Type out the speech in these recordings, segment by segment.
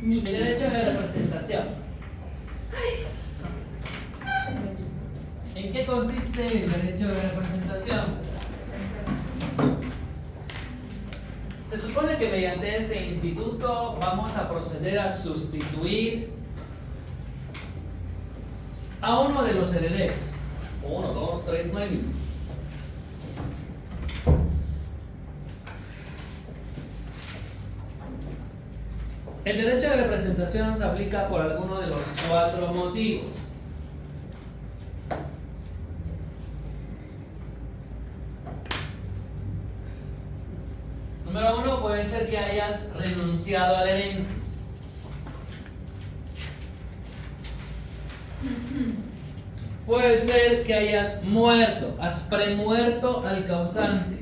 El derecho de representación. ¿En qué consiste el derecho de representación? Se supone que mediante este instituto vamos a proceder a sustituir a uno de los herederos. 1, 2, 3, 9. El derecho de representación se aplica por alguno de los 4 motivos. Número 1, puede ser que hayas renunciado a la herencia. Puede ser que hayas muerto, has premuerto al causante.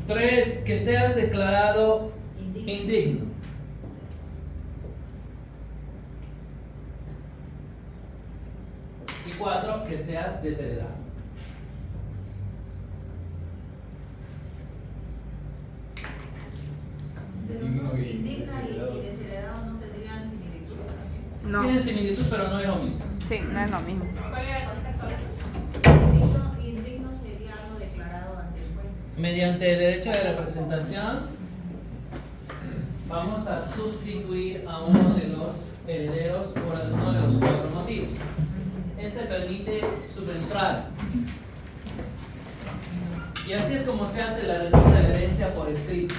Tres, que seas declarado indigno. Y 4, que seas desheredado. Indigno y desheredado no tendrían similitud. No. Tienen similitud, pero no es lo mismo. Sí, no es lo mismo. ¿Cuál era el concepto? Indigno sería algo declarado ante el juez. Mediante el derecho de representación, vamos a sustituir a uno de los herederos por alguno de los 4 motivos. Este permite subentrada. Y así es como se hace la renuncia de herencia por escrito.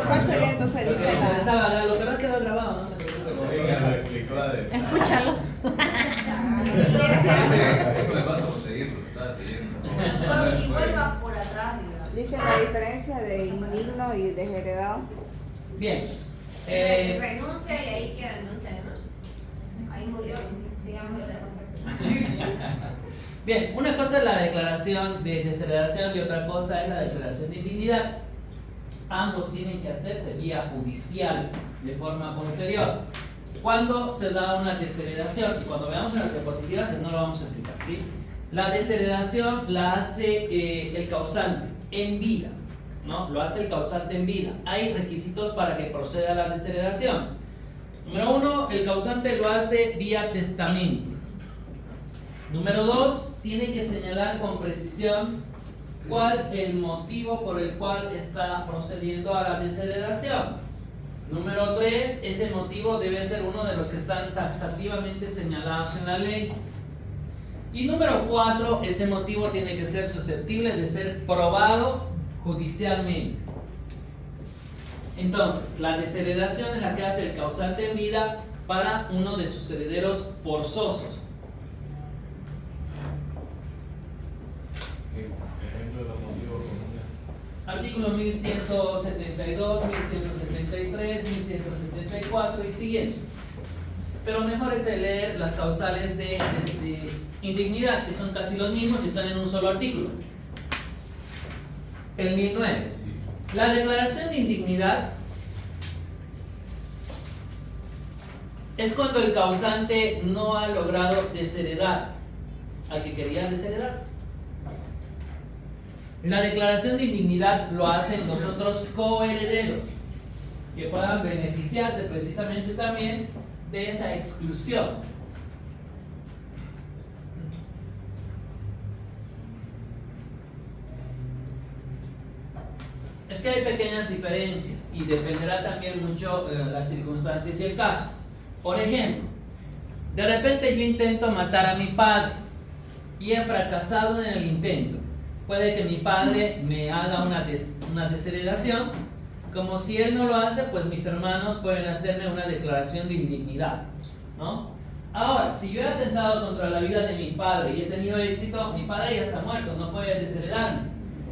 ¿Cuál sería entonces? Lo que Dice me la... interesaba, lo que no quedó grabado, no se preocupe. Escúchalo. Eso me pasa por seguirlo, estaba siguiendo. Y vuelva por atrás, digamos. Dice la diferencia de indigno y desheredado. Bien. Renuncia y ahí queda renuncia, ¿no? Ahí murió, sigamos el concepto. Bien, una cosa es la declaración de desheredación y otra cosa es la declaración de indignidad. Ambos tienen que hacerse vía judicial de forma posterior. Cuando se da una desheredación, y cuando veamos en las diapositivas no lo vamos a explicar, ¿sí? La desheredación la hace el causante en vida, ¿no? Lo hace el causante en vida. Hay requisitos para que proceda la desheredación. Número 1, el causante lo hace vía testamento. Número 2, tiene que señalar con precisión cuál es el motivo por el cual está procediendo a la desheredación. Número 3, ese motivo debe ser uno de los que están taxativamente señalados en la ley. Y número 4, ese motivo tiene que ser susceptible de ser probado judicialmente. Entonces, la desheredación es la que hace el causante en vida para uno de sus herederos forzosos. Artículo 1172, 1173, 1174 y siguientes. Pero mejor es leer las causales de indignidad, que son casi los mismos y están en un solo artículo. El 1009. La declaración de indignidad es cuando el causante no ha logrado desheredar al que quería desheredar. La declaración de indignidad lo hacen los otros coherederos que puedan beneficiarse precisamente también de esa exclusión. Es que hay pequeñas diferencias y dependerá también mucho las circunstancias y el caso. Por ejemplo, de repente yo intento matar a mi padre y he fracasado en el intento. Puede que mi padre me haga una desheredación, como si él no lo hace, pues mis hermanos pueden hacerme una declaración de indignidad, ¿no? Ahora, si yo he atentado contra la vida de mi padre y he tenido éxito, mi padre ya está muerto, no puede desheredarme.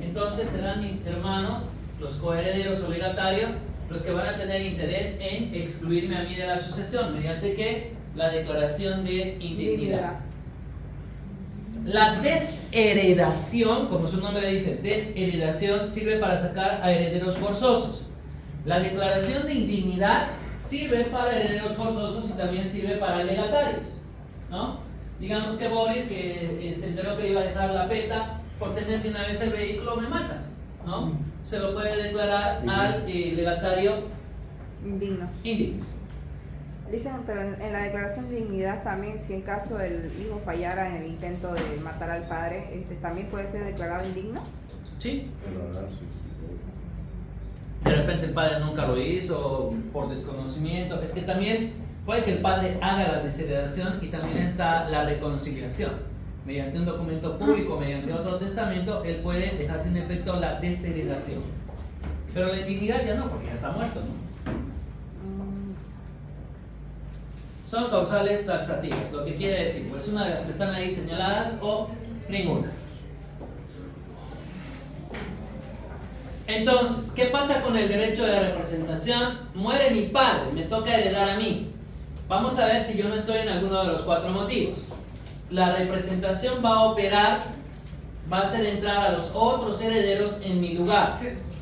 Entonces serán mis hermanos, los coherederos o legatarios, los que van a tener interés en excluirme a mí de la sucesión, mediante que la declaración de indignidad. La desheredación, como su nombre dice, desheredación sirve para sacar a herederos forzosos. La declaración de indignidad sirve para herederos forzosos y también sirve para legatarios, ¿no? Digamos que Boris, que se enteró que iba a dejar la PETA, por tener de una vez el vehículo me mata, ¿no? Se lo puede declarar al legatario Indigno. indigno. Dicen, pero en la declaración de dignidad también, si en caso el hijo fallara en el intento de matar al padre, también puede ser declarado indigno. ¿Sí? De repente el padre nunca lo hizo por desconocimiento. Es que también puede que el padre haga la desheredación y también está la reconciliación. Mediante un documento público, mediante otro testamento, él puede dejar sin efecto la desheredación. Pero la indignidad ya no, porque ya está muerto, ¿no? Son causales taxativas, lo que quiere decir, pues una de las que están ahí señaladas o ninguna. Entonces, ¿qué pasa con el derecho de representación? Muere mi padre, me toca heredar a mí. Vamos a ver si yo no estoy en alguno de los 4 motivos. La representación va a operar, va a hacer entrar a los otros herederos en mi lugar.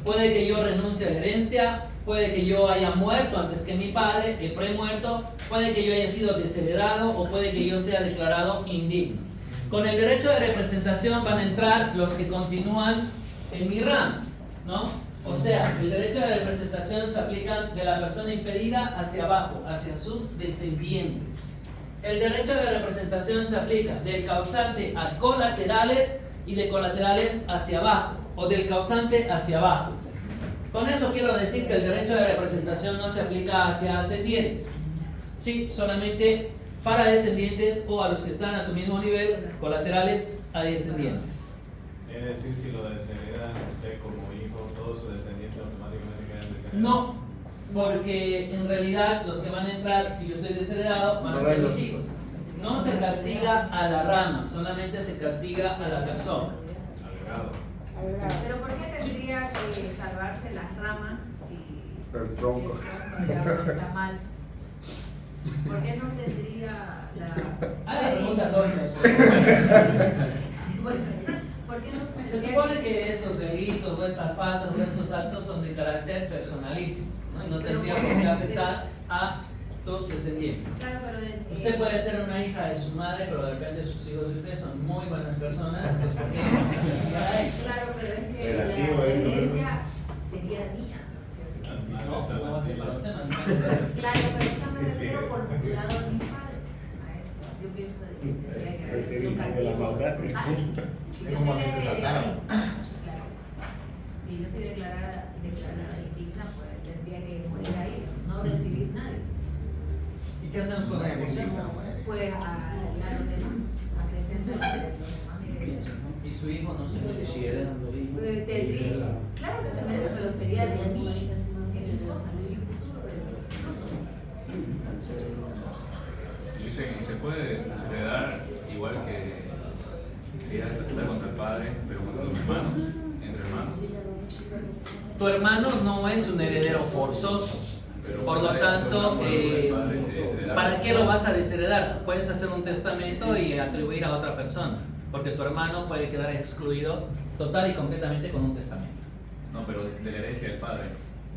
Puede que yo renuncie a la herencia, puede que yo haya muerto antes que mi padre, el premuerto, puede que yo haya sido desheredado o puede que yo sea declarado indigno. Con el derecho de representación van a entrar los que continúan en mi rama, ¿no? O sea, el derecho de representación se aplica de la persona impedida hacia abajo, hacia sus descendientes. El derecho de representación se aplica del causante a colaterales y de colaterales hacia abajo, o del causante hacia abajo. Con eso quiero decir que el derecho de representación no se aplica hacia ascendientes, sí, solamente para descendientes o a los que están a tu mismo nivel, colaterales a descendientes. Es decir, si lo desheredan usted como hijo, todos sus descendientes automáticamente quedan desheredados. No, porque en realidad los que van a entrar, si yo estoy desheredado, van a ser mis hijos. No se castiga a la rama, solamente se castiga a la persona. Al grado. Pero ¿por qué tendría que salvarse las ramas si El tronco. ya está mal? ¿Por qué no tendría la... Haga preguntas lógicas. Bueno, ¿por qué no Se tendría supone que estos delitos o estas faltas o estos actos son de carácter personalísimo, ¿no? Y no tendría por qué afectar a tus descendientes. Claro, pero Usted puede ser una hija de su madre, pero de repente sus hijos de usted son muy buenas personas, pues ¿por qué no vamos a castigar a ellos? claro, pero es que Relativo, la ¿no? herencia sería mía. No, no va a ser para usted, más Claro, pero yo me refiero por el lado de mi padre a esto. Yo pienso que tendría que haber sido un castigo. Si yo soy claro, si yo soy declarada indigna, pues tendría que morir ahí, no recibir nadie. ¿Y qué hacemos con la ejecución? Pues a los demás, a crecer de los demás. Y su hijo no se mereciera. Pues tendría, claro que se merece, pero sería de mí, el esposa, el futuro del fruto. Dicen, y se puede desheredar igual que si era respetar contra el padre, pero contra los hermanos, entre hermanos. Tu hermano no es un heredero forzoso. Pero Por lo padre, tanto, son acuerdos con el padre de desheredar. ¿para qué lo vas a desheredar? Puedes hacer un testamento y atribuir a otra persona, porque tu hermano puede quedar excluido total y completamente con un testamento. No, pero de la herencia del padre,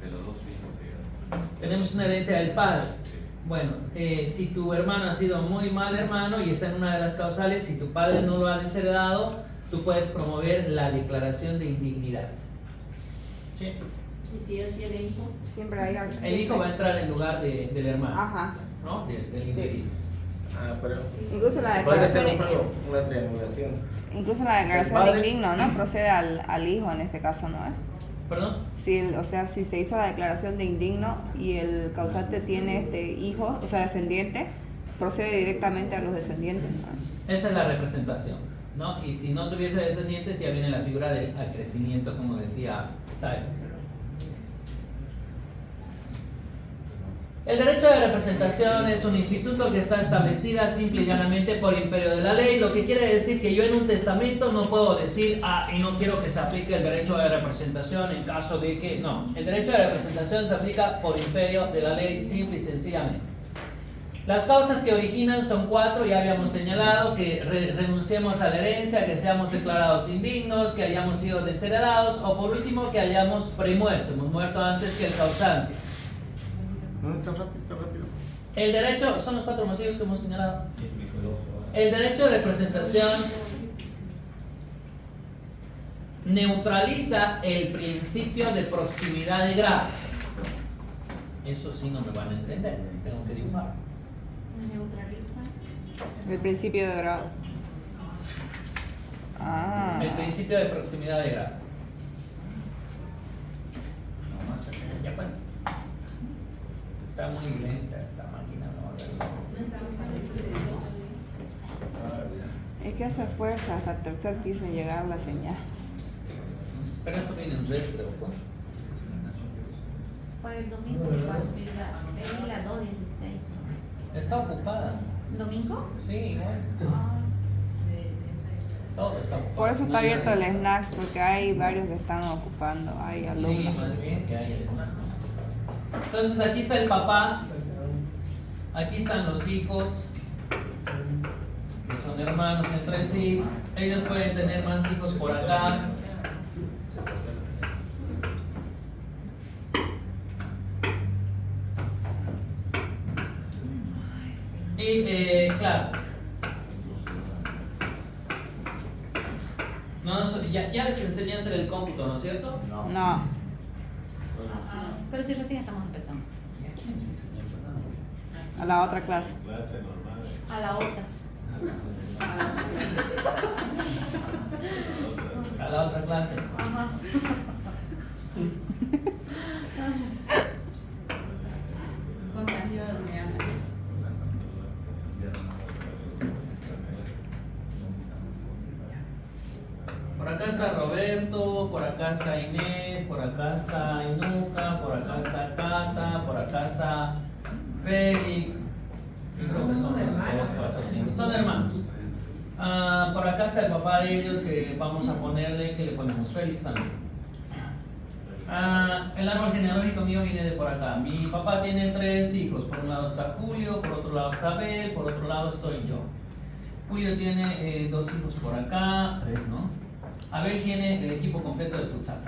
de los dos hijos, digamos. Tenemos una herencia del padre. Sí. Bueno, si tu hermano ha sido muy mal hermano y está en una de las causales, si tu padre no lo ha desheredado, tú puedes promover la declaración de indignidad. ¿Sí? ¿Y si él tiene hijo? Siempre hay algo. El hijo va a entrar en lugar del hermano, Ajá. ¿no? Del Sí. impedido. Ah, pero Incluso la puede ser un declaración, juego, una triangulación. incluso la declaración El de padre. indigno, ¿no? Procede al hijo en este caso, ¿no? ¿Perdón? Si, o sea, si se hizo la declaración de indigno y el causante tiene hijo, o sea, descendiente, procede directamente a los descendientes, ¿no? Esa es la representación, ¿no? Y si no tuviese descendientes, ya viene la figura del acrecimiento, como decía Stein. El derecho de representación es un instituto que está establecida simple y llanamente por imperio de la ley, lo que quiere decir que yo en un testamento no puedo decir, y no quiero que se aplique el derecho de representación en caso de que... No, el derecho de representación se aplica por imperio de la ley simple y sencillamente. Las causas que originan son 4, ya habíamos señalado, que renunciemos a la herencia, que seamos declarados indignos, que hayamos sido desheredados o por último que hayamos premuerto, hemos muerto antes que el causante. No, está rápido, está rápido. El derecho, son los 4 motivos que hemos señalado. El derecho de representación neutraliza el principio de proximidad de grado. Eso sí no me van a entender, tengo que dibujar. Neutraliza. El principio de grado. Ah. El principio de proximidad de grado. Ya pues. Está muy lenta esta máquina, ¿no? Es que hace fuerza hasta el tercer piso en llegar la señal. Pero esto viene en red, creo. Para el domingo, es la 2:16. Está ocupada. ¿Domingo? Sí, igual. Todo está ocupado. Por eso está abierto el snack, porque hay varios que están ocupando. Hay Sí, alumnos. más bien que hay el hermano. Entonces aquí está el papá, aquí están los hijos, que son hermanos entre sí. Ellos pueden tener más hijos por acá. Y claro, ya les enseñé a hacer el cómputo, ¿no es cierto? No. Pero si recién estamos empezando. ¿Y a quién les enseñé, Fernando? A la otra clase. Clase normal. A la otra. A la otra clase. Ajá. Por acá está Roberto, por acá está Inés, por acá está Inuka, por acá está Cata, por acá está Félix. Yo creo que son 2, 4, 5. Son hermanos. Por acá está el papá de ellos que vamos a ponerle, que le ponemos Félix también. El árbol genealógico mío viene de por acá. Mi papá tiene 3 hijos. Por un lado está Julio, por otro lado está Abel, por otro lado estoy yo. Julio tiene 2 hijos por acá, 3, ¿no? Abel tiene el equipo completo de futsal.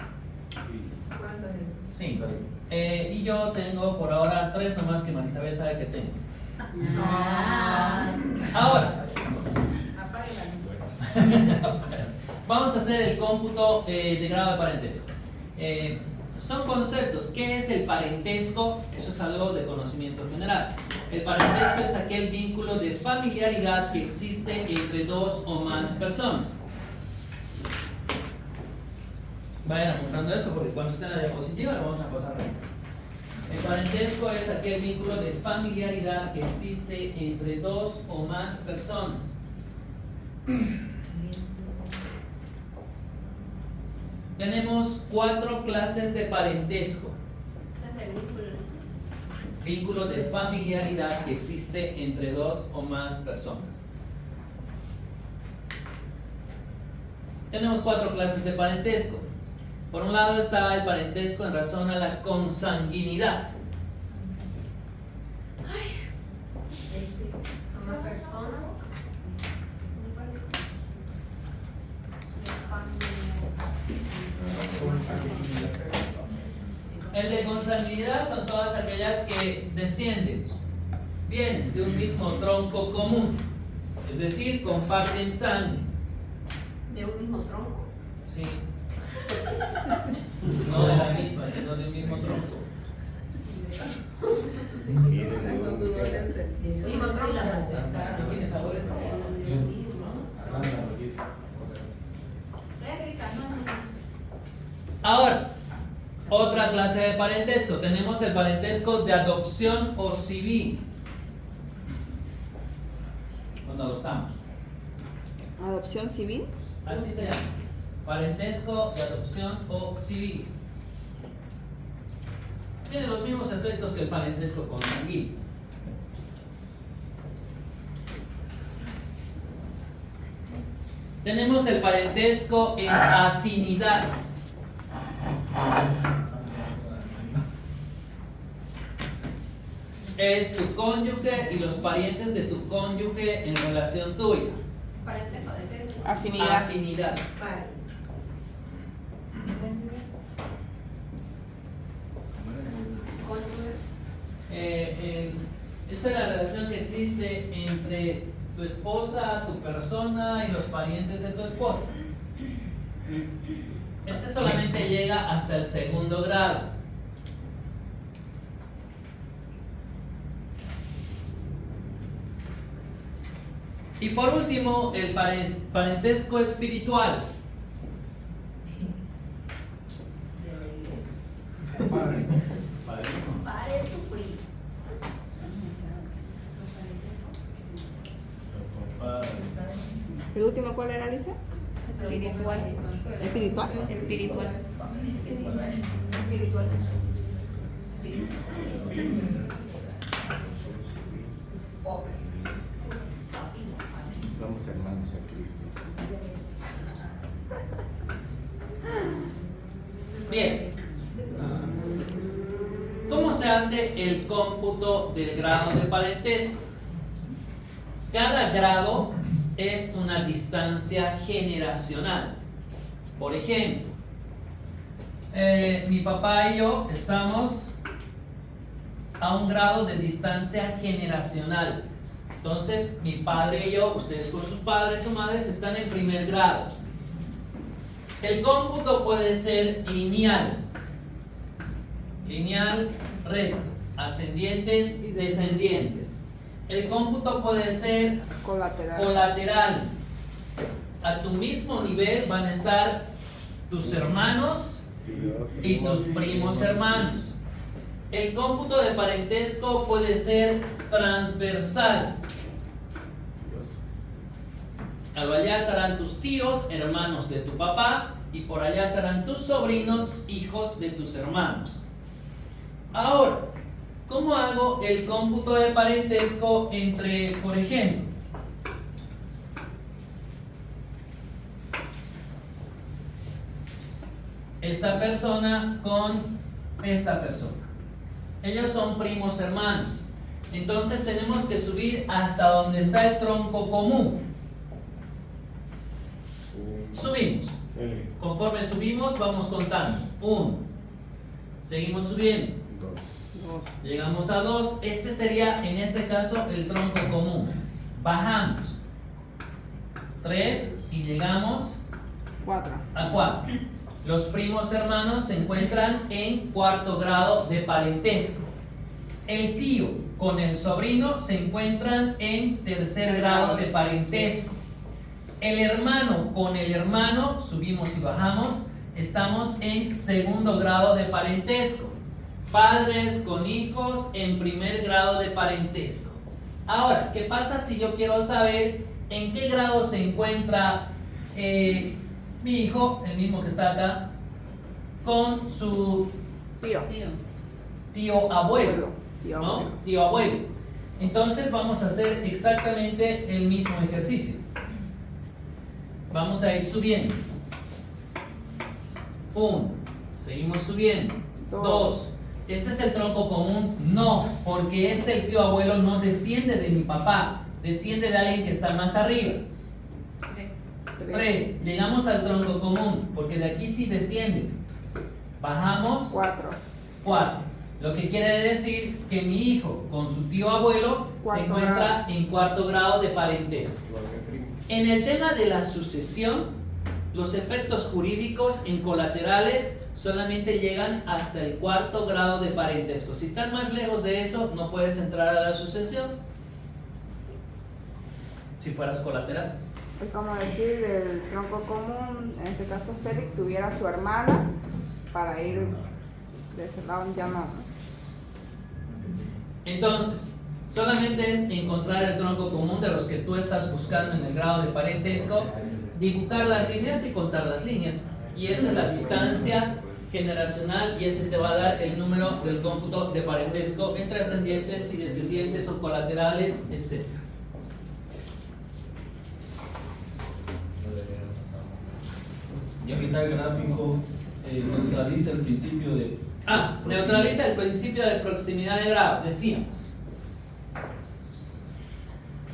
Sí. Y yo tengo por ahora 3 nomás que Marisabel sabe que tengo. Ahora, vamos a hacer el cómputo de grado de parentesco. Son conceptos. ¿Qué es el parentesco? Eso es algo de conocimiento general. El parentesco es aquel vínculo de familiaridad que existe entre 2 o más personas. Vayan apuntando eso porque cuando esté en la diapositiva lo vamos a pasar rápido. El parentesco es aquel vínculo de familiaridad que existe entre 2 o más personas. Tenemos 4 clases de parentesco. Vínculo de familiaridad que existe entre 2 o más personas. Tenemos 4 clases de parentesco. Por un lado está el parentesco en razón a la consanguinidad. Son más personas. El de consanguinidad son todas aquellas que descienden, vienen de un mismo tronco común, es decir, comparten sangre. De un mismo tronco. Sí. No de la misma, sino del mismo tronco. Mismo tronco. ¿Qué tiene sabor esta? Ahora, otra clase de parentesco. Tenemos el parentesco de adopción o civil. Cuando adoptamos. ¿Adopción civil? Así se llama. Parentesco de adopción o civil. Tiene los mismos efectos que el parentesco consanguíneo. Tenemos el parentesco en afinidad. Es tu cónyuge y los parientes de tu cónyuge en relación tuya. Parentesco de qué? Afinidad. Afinidad. Cónyuge. Esta es la relación que existe entre tu esposa, tu persona y los parientes de tu esposa. Este solamente llega hasta el segundo grado. Y por último, el parentesco espiritual. Pare de sufrir. ¿El último cuál era, Alicia? Espiritual. Espiritual. Espiritual. Espiritual. Somos hermanos en Cristo. Bien. ¿Cómo se hace el cómputo del grado de parentesco? Cada grado es una distancia generacional. Por ejemplo, mi papá y yo estamos a un grado de distancia generacional. Entonces, mi padre y yo, ustedes con sus padres o madres, están en primer grado. El cómputo puede ser lineal, recto, ascendientes, descendientes. El cómputo puede ser colateral. A tu mismo nivel van a estar tus hermanos y tus primos hermanos. El cómputo de parentesco puede ser transversal. Allá estarán tus tíos, hermanos de tu papá, y por allá estarán tus sobrinos, hijos de tus hermanos. Ahora, ¿cómo hago el cómputo de parentesco entre, por ejemplo, esta persona con esta persona? Ellos son primos hermanos. Entonces tenemos que subir hasta donde está el tronco común. Subimos. Conforme subimos, vamos contando. 1. Seguimos subiendo. 2. Llegamos a 2. Este sería, en este caso, el tronco común. Bajamos. 3 y llegamos 4. a 4. Los primos hermanos se encuentran en cuarto grado de parentesco. El tío con el sobrino se encuentran en tercer grado de parentesco. El hermano con el hermano, subimos y bajamos, estamos en segundo grado de parentesco. Padres con hijos en primer grado de parentesco. Ahora, ¿qué pasa si yo quiero saber en qué grado se encuentra mi hijo, el mismo que está acá, con su tío abuelo? ¿No? Tío abuelo. Entonces vamos a hacer exactamente el mismo ejercicio. Vamos a ir subiendo. 1. Seguimos subiendo. 2. ¿Este es el tronco común? No, porque el tío abuelo no desciende de mi papá, desciende de alguien que está más arriba. 3. Llegamos al tronco común, porque de aquí sí desciende. Bajamos. 4. Lo que quiere decir que mi hijo con su tío abuelo se encuentra en cuarto grado de parentesco. En el tema de la sucesión, los efectos jurídicos en colaterales solamente llegan hasta el cuarto grado de parentesco. Si estás más lejos de eso, no puedes entrar a la sucesión. Si fueras colateral. Es como decir del tronco común, en este caso Félix tuviera a su hermana para ir de ese lado, ya no. Entonces, solamente es encontrar el tronco común de los que tú estás buscando en el grado de parentesco, dibujar las líneas y contar las líneas. Y esa es la distancia generacional y ese te va a dar el número del cómputo de parentesco entre ascendientes y descendientes o colaterales, etc. Y ahorita el gráfico neutraliza el principio de... Neutraliza el principio de proximidad de grado, decíamos.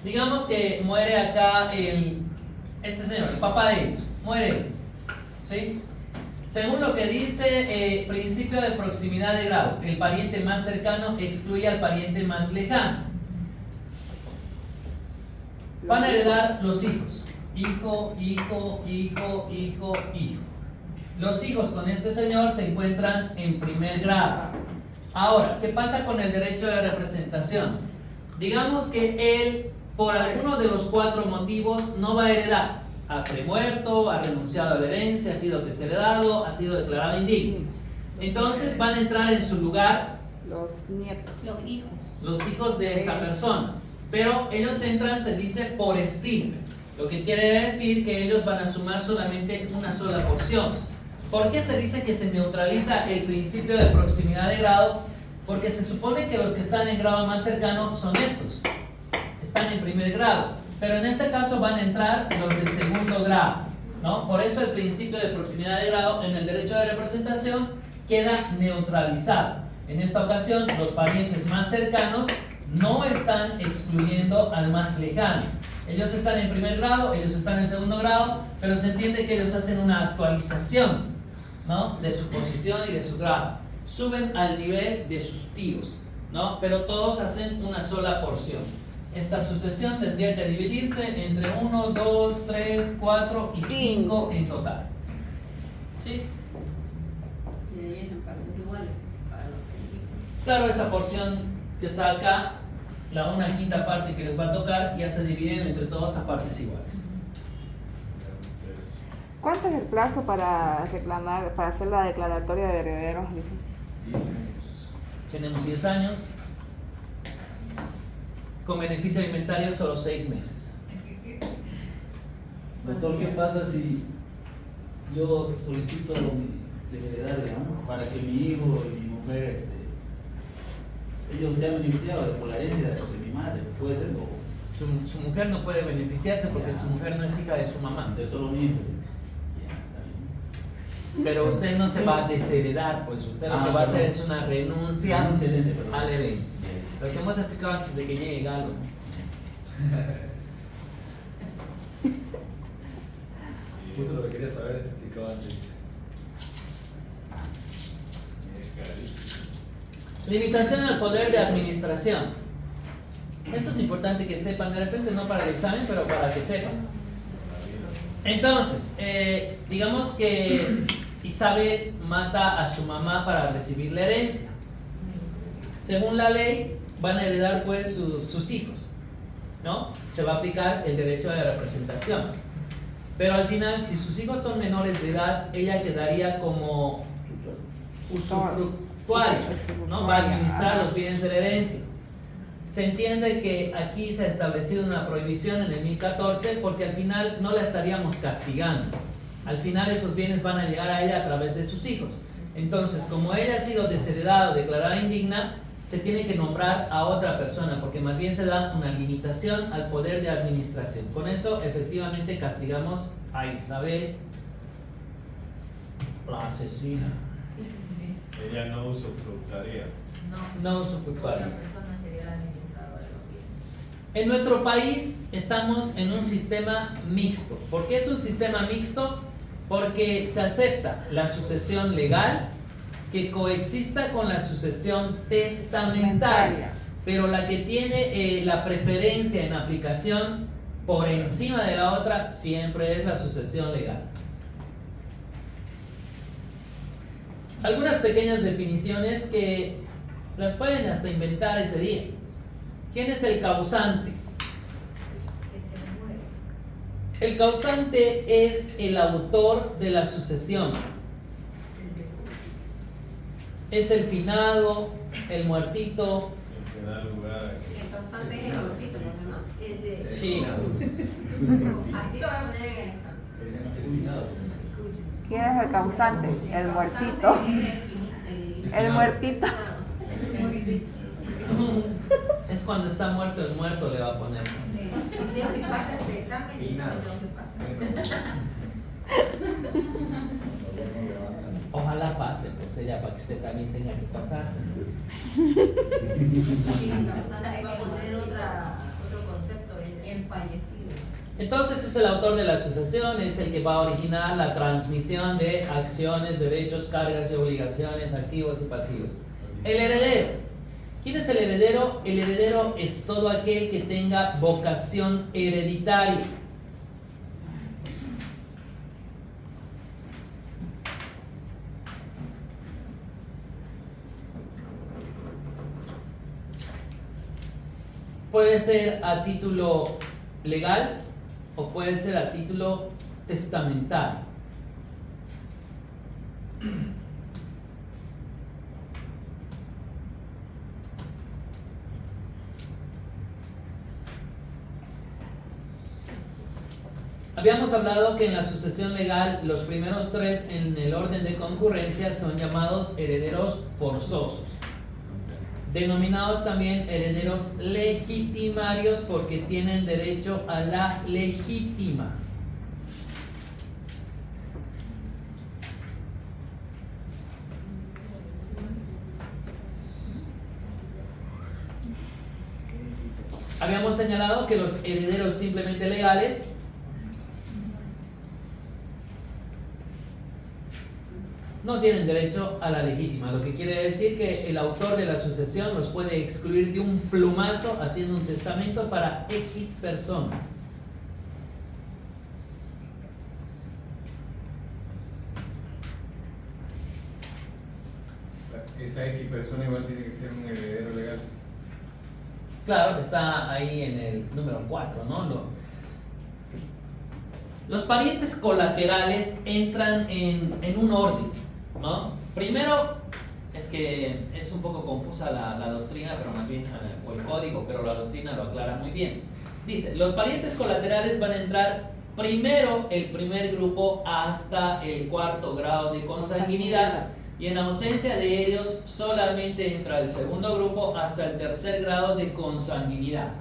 Digamos que muere acá este señor, el papá de ellos, muere, ¿sí? Según lo que dice principio de proximidad de grado, el pariente más cercano excluye al pariente más lejano. Van a heredar los hijos. Hijo, hijo, hijo, hijo, hijo. Los hijos con este señor se encuentran en primer grado. Ahora, ¿qué pasa con el derecho de representación? Digamos que él, por alguno de los 4 motivos, no va a heredar. Ha premuerto, ha renunciado a la herencia, ha sido desheredado, ha sido declarado indigno. Entonces van a entrar en su lugar Los nietos. los hijos de esta persona. Pero ellos entran, se dice, por estirpe. Lo que quiere decir que ellos van a sumar solamente una sola porción. ¿Por qué se dice que se neutraliza el principio de proximidad de grado? Porque se supone que los que están en grado más cercano son estos. Están en primer grado. Pero en este caso van a entrar los de segundo grado, ¿no? Por eso el principio de proximidad de grado en el derecho de representación queda neutralizado. En esta ocasión, los parientes más cercanos no están excluyendo al más lejano. Ellos están en primer grado, ellos están en segundo grado, pero se entiende que ellos hacen una actualización, ¿no?, de su posición y de su grado. Suben al nivel de sus tíos, ¿no? Pero todos hacen una sola porción. Esta sucesión tendría que dividirse entre 1, 2, 3, 4 y 5 en total. ¿Sí? Y ahí en partes iguales para los hijos. Claro, esa porción que está acá, la 1/5 parte que les va a tocar, ya se dividen entre todas a partes iguales. ¿Cuánto es el plazo para reclamar, para hacer la declaratoria de herederos, Lisa? Tenemos 10 años. Con beneficio alimentario solo 6 meses. Doctor, ¿qué pasa si yo solicito de heredar, digamos, para que mi hijo y mi mujer, ellos sean beneficiados por la herencia de mi madre? ¿Puede ser? Su mujer no puede beneficiarse porque su mujer no es hija de su mamá. Entonces solo mi hijo. Pero usted no se va a desheredar, pues usted lo que va a hacer es una renuncia Renuncia a herencia, perdón. al herencia. Lo que hemos explicado antes de que llegue Galo. Justo lo que quería saber te explicaba antes. Limitación al poder de administración. Esto es importante que sepan, de repente no para el examen, pero para que sepan. Entonces, digamos que Isabel mata a su mamá para recibir la herencia. Según la ley, van a heredar pues sus hijos, ¿no? Se va a aplicar el derecho de representación. Pero al final, si sus hijos son menores de edad, ella quedaría como usufructuaria, ¿no? Va a administrar los bienes de la herencia. Se entiende que aquí se ha establecido una prohibición en el 1014 porque al final no la estaríamos castigando. Al final esos bienes van a llegar a ella a través de sus hijos. Entonces, como ella ha sido desheredada o declarada indigna, se tiene que nombrar a otra persona porque más bien se da una limitación al poder de administración. Con eso efectivamente castigamos a Isabel, la asesina. Ella no usufructaría. No usufructuaria. Otra persona sería la administradora de los bienes. En nuestro país estamos en un sistema mixto. ¿Por qué es un sistema mixto? Porque se acepta la sucesión legal que coexista con la sucesión testamentaria, pero la que tiene la preferencia en aplicación por encima de la otra siempre es la sucesión legal. Algunas pequeñas definiciones que las pueden hasta inventar ese día. ¿Quién es el causante? El causante es el autor de la sucesión. Es el finado, el muertito. El que da lugar a Y el causante es el abortito, ¿no? Sí. Así lo voy a poner en el examen. ¿Quién es el causante? El muertito. causante es El muertito. Es cuando está muerto el muerto le va a poner. Sí. Tengo que pasar este examen y no tengo que pasar. Ojalá pase, pues ella, para que usted también tenga que pasar. Sí, el causante es Va a poner otro concepto. el fallecido. Entonces es el autor de la sucesión, es el que va a originar la transmisión de acciones, derechos, cargas y obligaciones, activos y pasivos. El heredero. ¿Quién es el heredero? El heredero es todo aquel que tenga vocación hereditaria. Puede ser a título legal o puede ser a título testamentario. Habíamos hablado que en la sucesión legal los primeros tres en el orden de concurrencia son llamados herederos forzosos, denominados también herederos legitimarios porque tienen derecho a la legítima. Habíamos señalado que los herederos simplemente legales no tienen derecho a la legítima, lo que quiere decir que el autor de la sucesión los puede excluir de un plumazo haciendo un testamento para X persona. Esa X persona igual tiene que ser un heredero legal. Claro, está ahí en el número 4, ¿no? Los parientes colaterales entran en un orden, ¿no? Primero, es que es un poco confusa la doctrina, pero más bien, o el código, pero la doctrina lo aclara muy bien. Dice, los parientes colaterales van a entrar primero el primer grupo hasta el cuarto grado de consanguinidad, y en ausencia de ellos solamente entra el segundo grupo hasta el tercer grado de consanguinidad.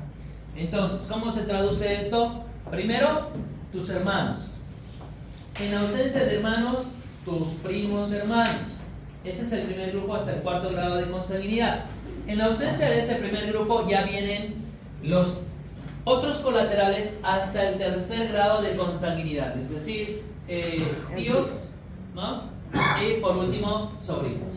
Entonces, ¿cómo se traduce esto? Primero, tus hermanos. En ausencia de hermanos, tus primos hermanos. Ese es el primer grupo hasta el cuarto grado de consanguinidad. En ausencia de ese primer grupo ya vienen los otros colaterales hasta el tercer grado de consanguinidad, es decir, tíos, ¿no? Y por último, sobrinos.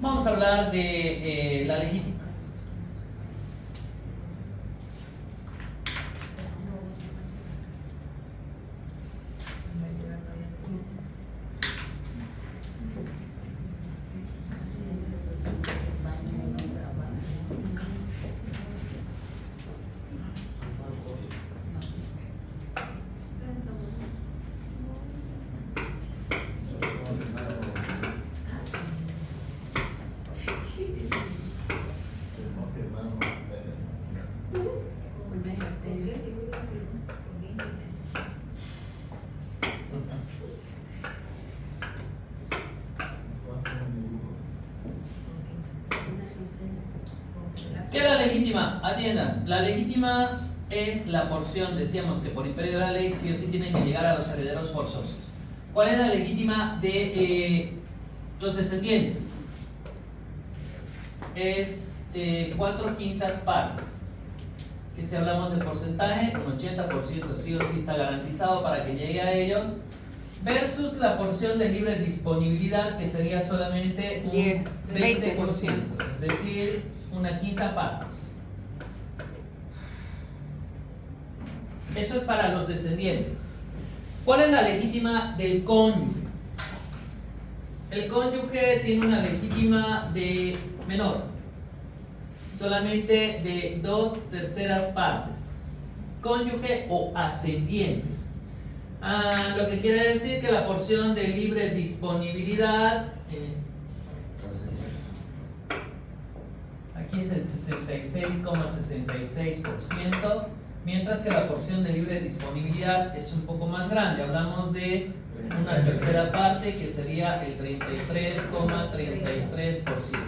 Vamos a hablar de la legítima. ¿Qué es la legítima? Atiendan, la legítima es la porción, decíamos que por imperio de la ley sí o sí tienen que llegar a los herederos forzosos. ¿Cuál es la legítima de los descendientes? Es 4/5 partes. Que si hablamos del porcentaje, un 80% sí o sí está garantizado para que llegue a ellos, versus la porción de libre disponibilidad, que sería solamente un 20%, es decir, 1/5 parte. Eso es para los descendientes. ¿Cuál es la legítima del cónyuge? El cónyuge tiene una legítima de menor, solamente de 2/3 partes. Cónyuge o ascendientes. Lo que quiere decir que la porción de libre disponibilidad, aquí es el 66,66%, mientras que la porción de libre disponibilidad es un poco más grande. Hablamos de 1/3 parte, que sería el 33,33%.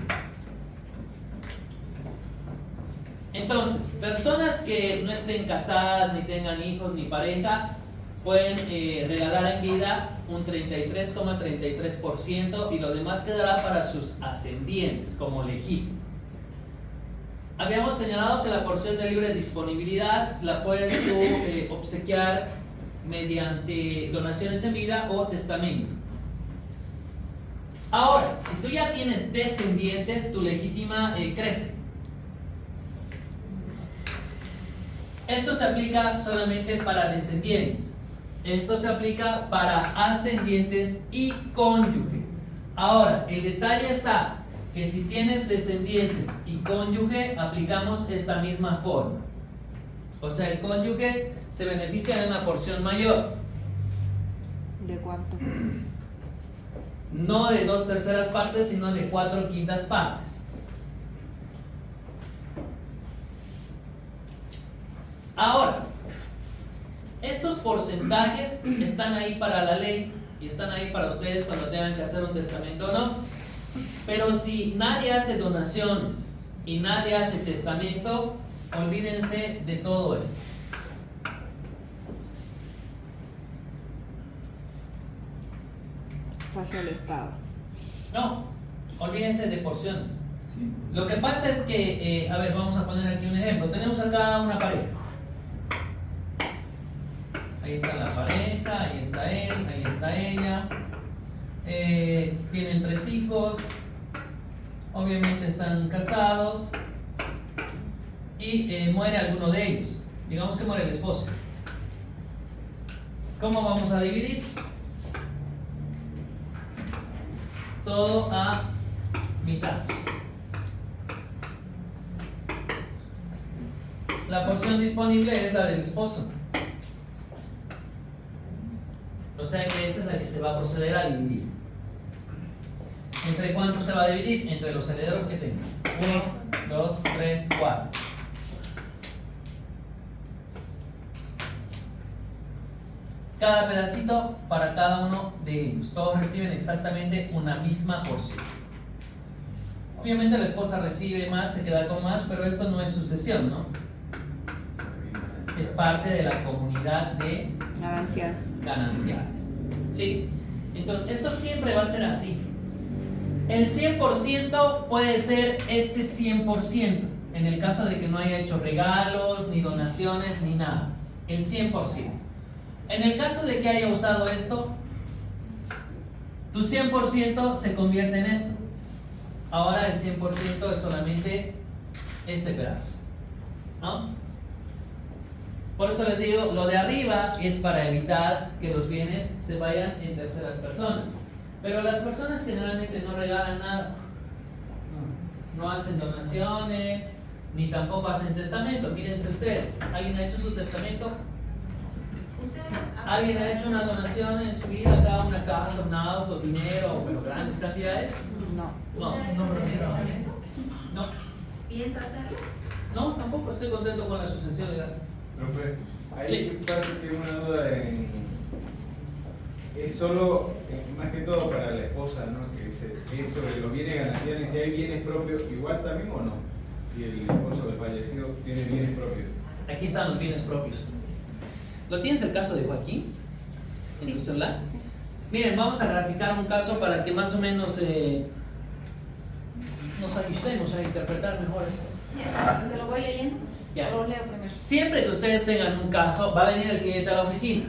Entonces, personas que no estén casadas, ni tengan hijos, ni pareja, pueden regalar en vida un 33,33% y lo demás quedará para sus ascendientes como legítimo. Habíamos señalado que la porción de libre disponibilidad la puedes tú obsequiar mediante donaciones en vida o testamento. Ahora, si tú ya tienes descendientes, tu legítima crece. Esto se aplica solamente para descendientes. Esto se aplica para ascendientes y cónyuge. Ahora, el detalle está que si tienes descendientes y cónyuge, aplicamos esta misma forma. O sea, el cónyuge se beneficia de una porción mayor. ¿De cuánto? No de 2/3 partes, sino de 4/5 partes. Ahora, estos porcentajes están ahí para la ley y están ahí para ustedes cuando tengan que hacer un testamento o no. Pero si nadie hace donaciones y nadie hace testamento, olvídense de todo esto. Pasa al Estado. No, olvídense de porciones. Sí. Lo que pasa es que, a ver, vamos a poner aquí un ejemplo. Tenemos acá una pareja. Ahí está la pareja, ahí está él, ahí está ella. Tienen 3 hijos. Obviamente están casados. Y muere alguno de ellos. Digamos que muere el esposo. ¿Cómo vamos a dividir? Todo a mitad. La porción disponible es la del esposo. O sea que esa es la que se va a proceder a dividir. ¿Entre cuántos se va a dividir? Entre los herederos que tengan. 1, 2, 3, 4. Cada pedacito para cada uno de ellos. Todos reciben exactamente una misma porción. Obviamente la esposa recibe más, se queda con más, pero esto no es sucesión, ¿no? Es parte de la comunidad de gananciales. ¿Sí? Entonces, esto siempre va a ser así. El 100% puede ser este 100%, en el caso de que no haya hecho regalos, ni donaciones, ni nada. El 100%. En el caso de que haya usado esto, tu 100% se convierte en esto. Ahora el 100% es solamente este pedazo, ¿no? Por eso les digo, lo de arriba es para evitar que los bienes se vayan en terceras personas. Pero las personas generalmente no regalan nada. No hacen donaciones, ni tampoco hacen testamento. Mírense ustedes, ¿alguien ha hecho su testamento? ¿Alguien ha hecho una donación en su vida, acá una casa, un auto, dinero, pero grandes cantidades? No. No. ¿Piensa hacerlo? No, tampoco estoy contento con la sucesión legal. Profe, ahí Sí. parece que una duda es solo, más que todo para la esposa, ¿no? Que dice, es sobre los bienes gananciales, si hay bienes propios, igual también o no, si el esposo del fallecido tiene bienes propios. Aquí están los bienes propios. ¿Lo tienes el caso de Joaquín en tu celular? Sí. Miren, vamos a graficar un caso para que más o menos nos ajustemos a interpretar mejor esto. ¿Te lo voy leyendo? Ya. ¿O lo leo primero? Siempre que ustedes tengan un caso, va a venir el cliente a la oficina.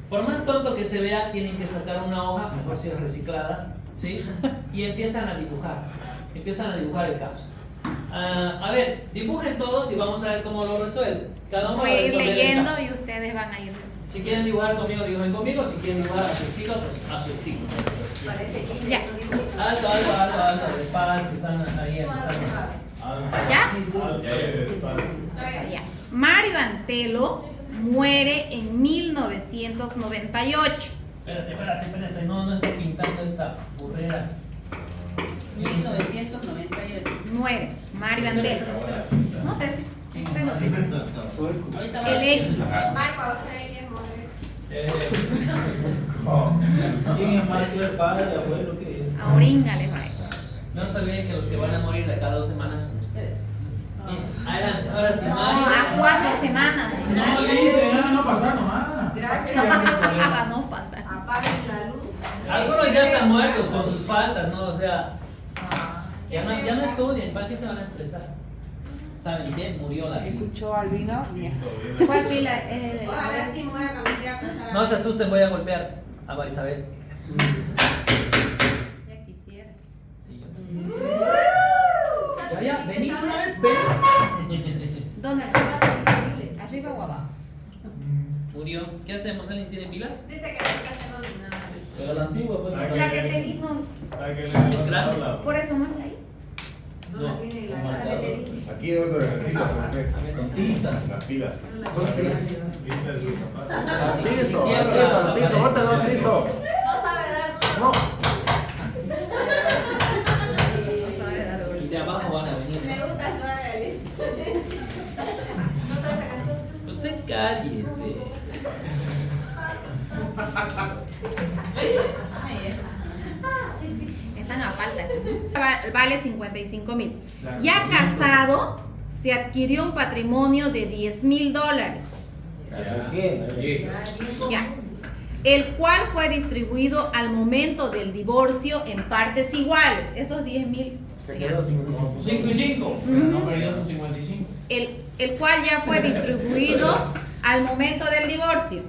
Por más tonto que se vea, tienen que sacar una hoja, mejor si es reciclada, ¿sí? Y empiezan a dibujar el caso. A ver, dibujen todos y vamos a ver cómo lo resuelven. Cada uno Voy va a ir resolver el leyendo caso. y ustedes van a ir resolviendo. Si quieren dibujar conmigo, dibujen conmigo. Si quieren dibujar a su estilo, pues a su estilo. Parece que Ya. Alto, despacio, están ahí, están. ¿Ya? Ya. Ya. Mario Antelo muere en 1998. Espérate, no estoy pintando esta burrera. 1998. Muere Mario Antelo. No te sé. Ahorita El X. Marco Aurelio Moreno. ¿Quién es Marco, el padre, el abuelo? ¿Qué es? Auringa les va a ir. No se olviden que los que van a morir de acá a 2 semanas son ustedes. Adelante, ahora sí, No, Mari. a 4 semanas. No le dice, no pasa nomás. Gracias. Para no pasar. Apaguen la luz. Algunos ya están muertos por sus faltas, ¿no? O sea, Ah, ya no estudien, ¿para qué se van a estresar? ¿Saben qué? Murió la pila. Escuchó al vino. Bien. ¿Cuál pila? Ojalá sí muera cuando quiera pasar a... No se asusten, voy a golpear a Marisabel. Ya quisieras. Sí, yo. Ya, vení una vez, ven. ¿Dónde? increíble. ¿Arriba o abajo? Murió. ¿Qué hacemos? ¿Alguien tiene pila? Dice que no está haciendo nada. Pero la antigua, pues. Sáquenle. La que te dijo. Sáquenle Es grande. la Por eso no está ahí. No la tiene con la La que marcador. te dije. Aquí es donde las pilas, Con tiza. las pilas. Viste su zapato. Piso, piso, bota dos piso. No sabe dar No. No sabe dar Y de abajo van a venir. Le gusta suave, Alice. No sabe esa canción. Usted cállese. Están a falta. Vale 55,000. Ya casado, se adquirió un patrimonio de $10,000. Ya. El cual fue distribuido al momento del divorcio en partes iguales. Esos 10,000. Se quedó sin 5 y 5, pero no perdió sus 55. El cual ya fue distribuido al momento del divorcio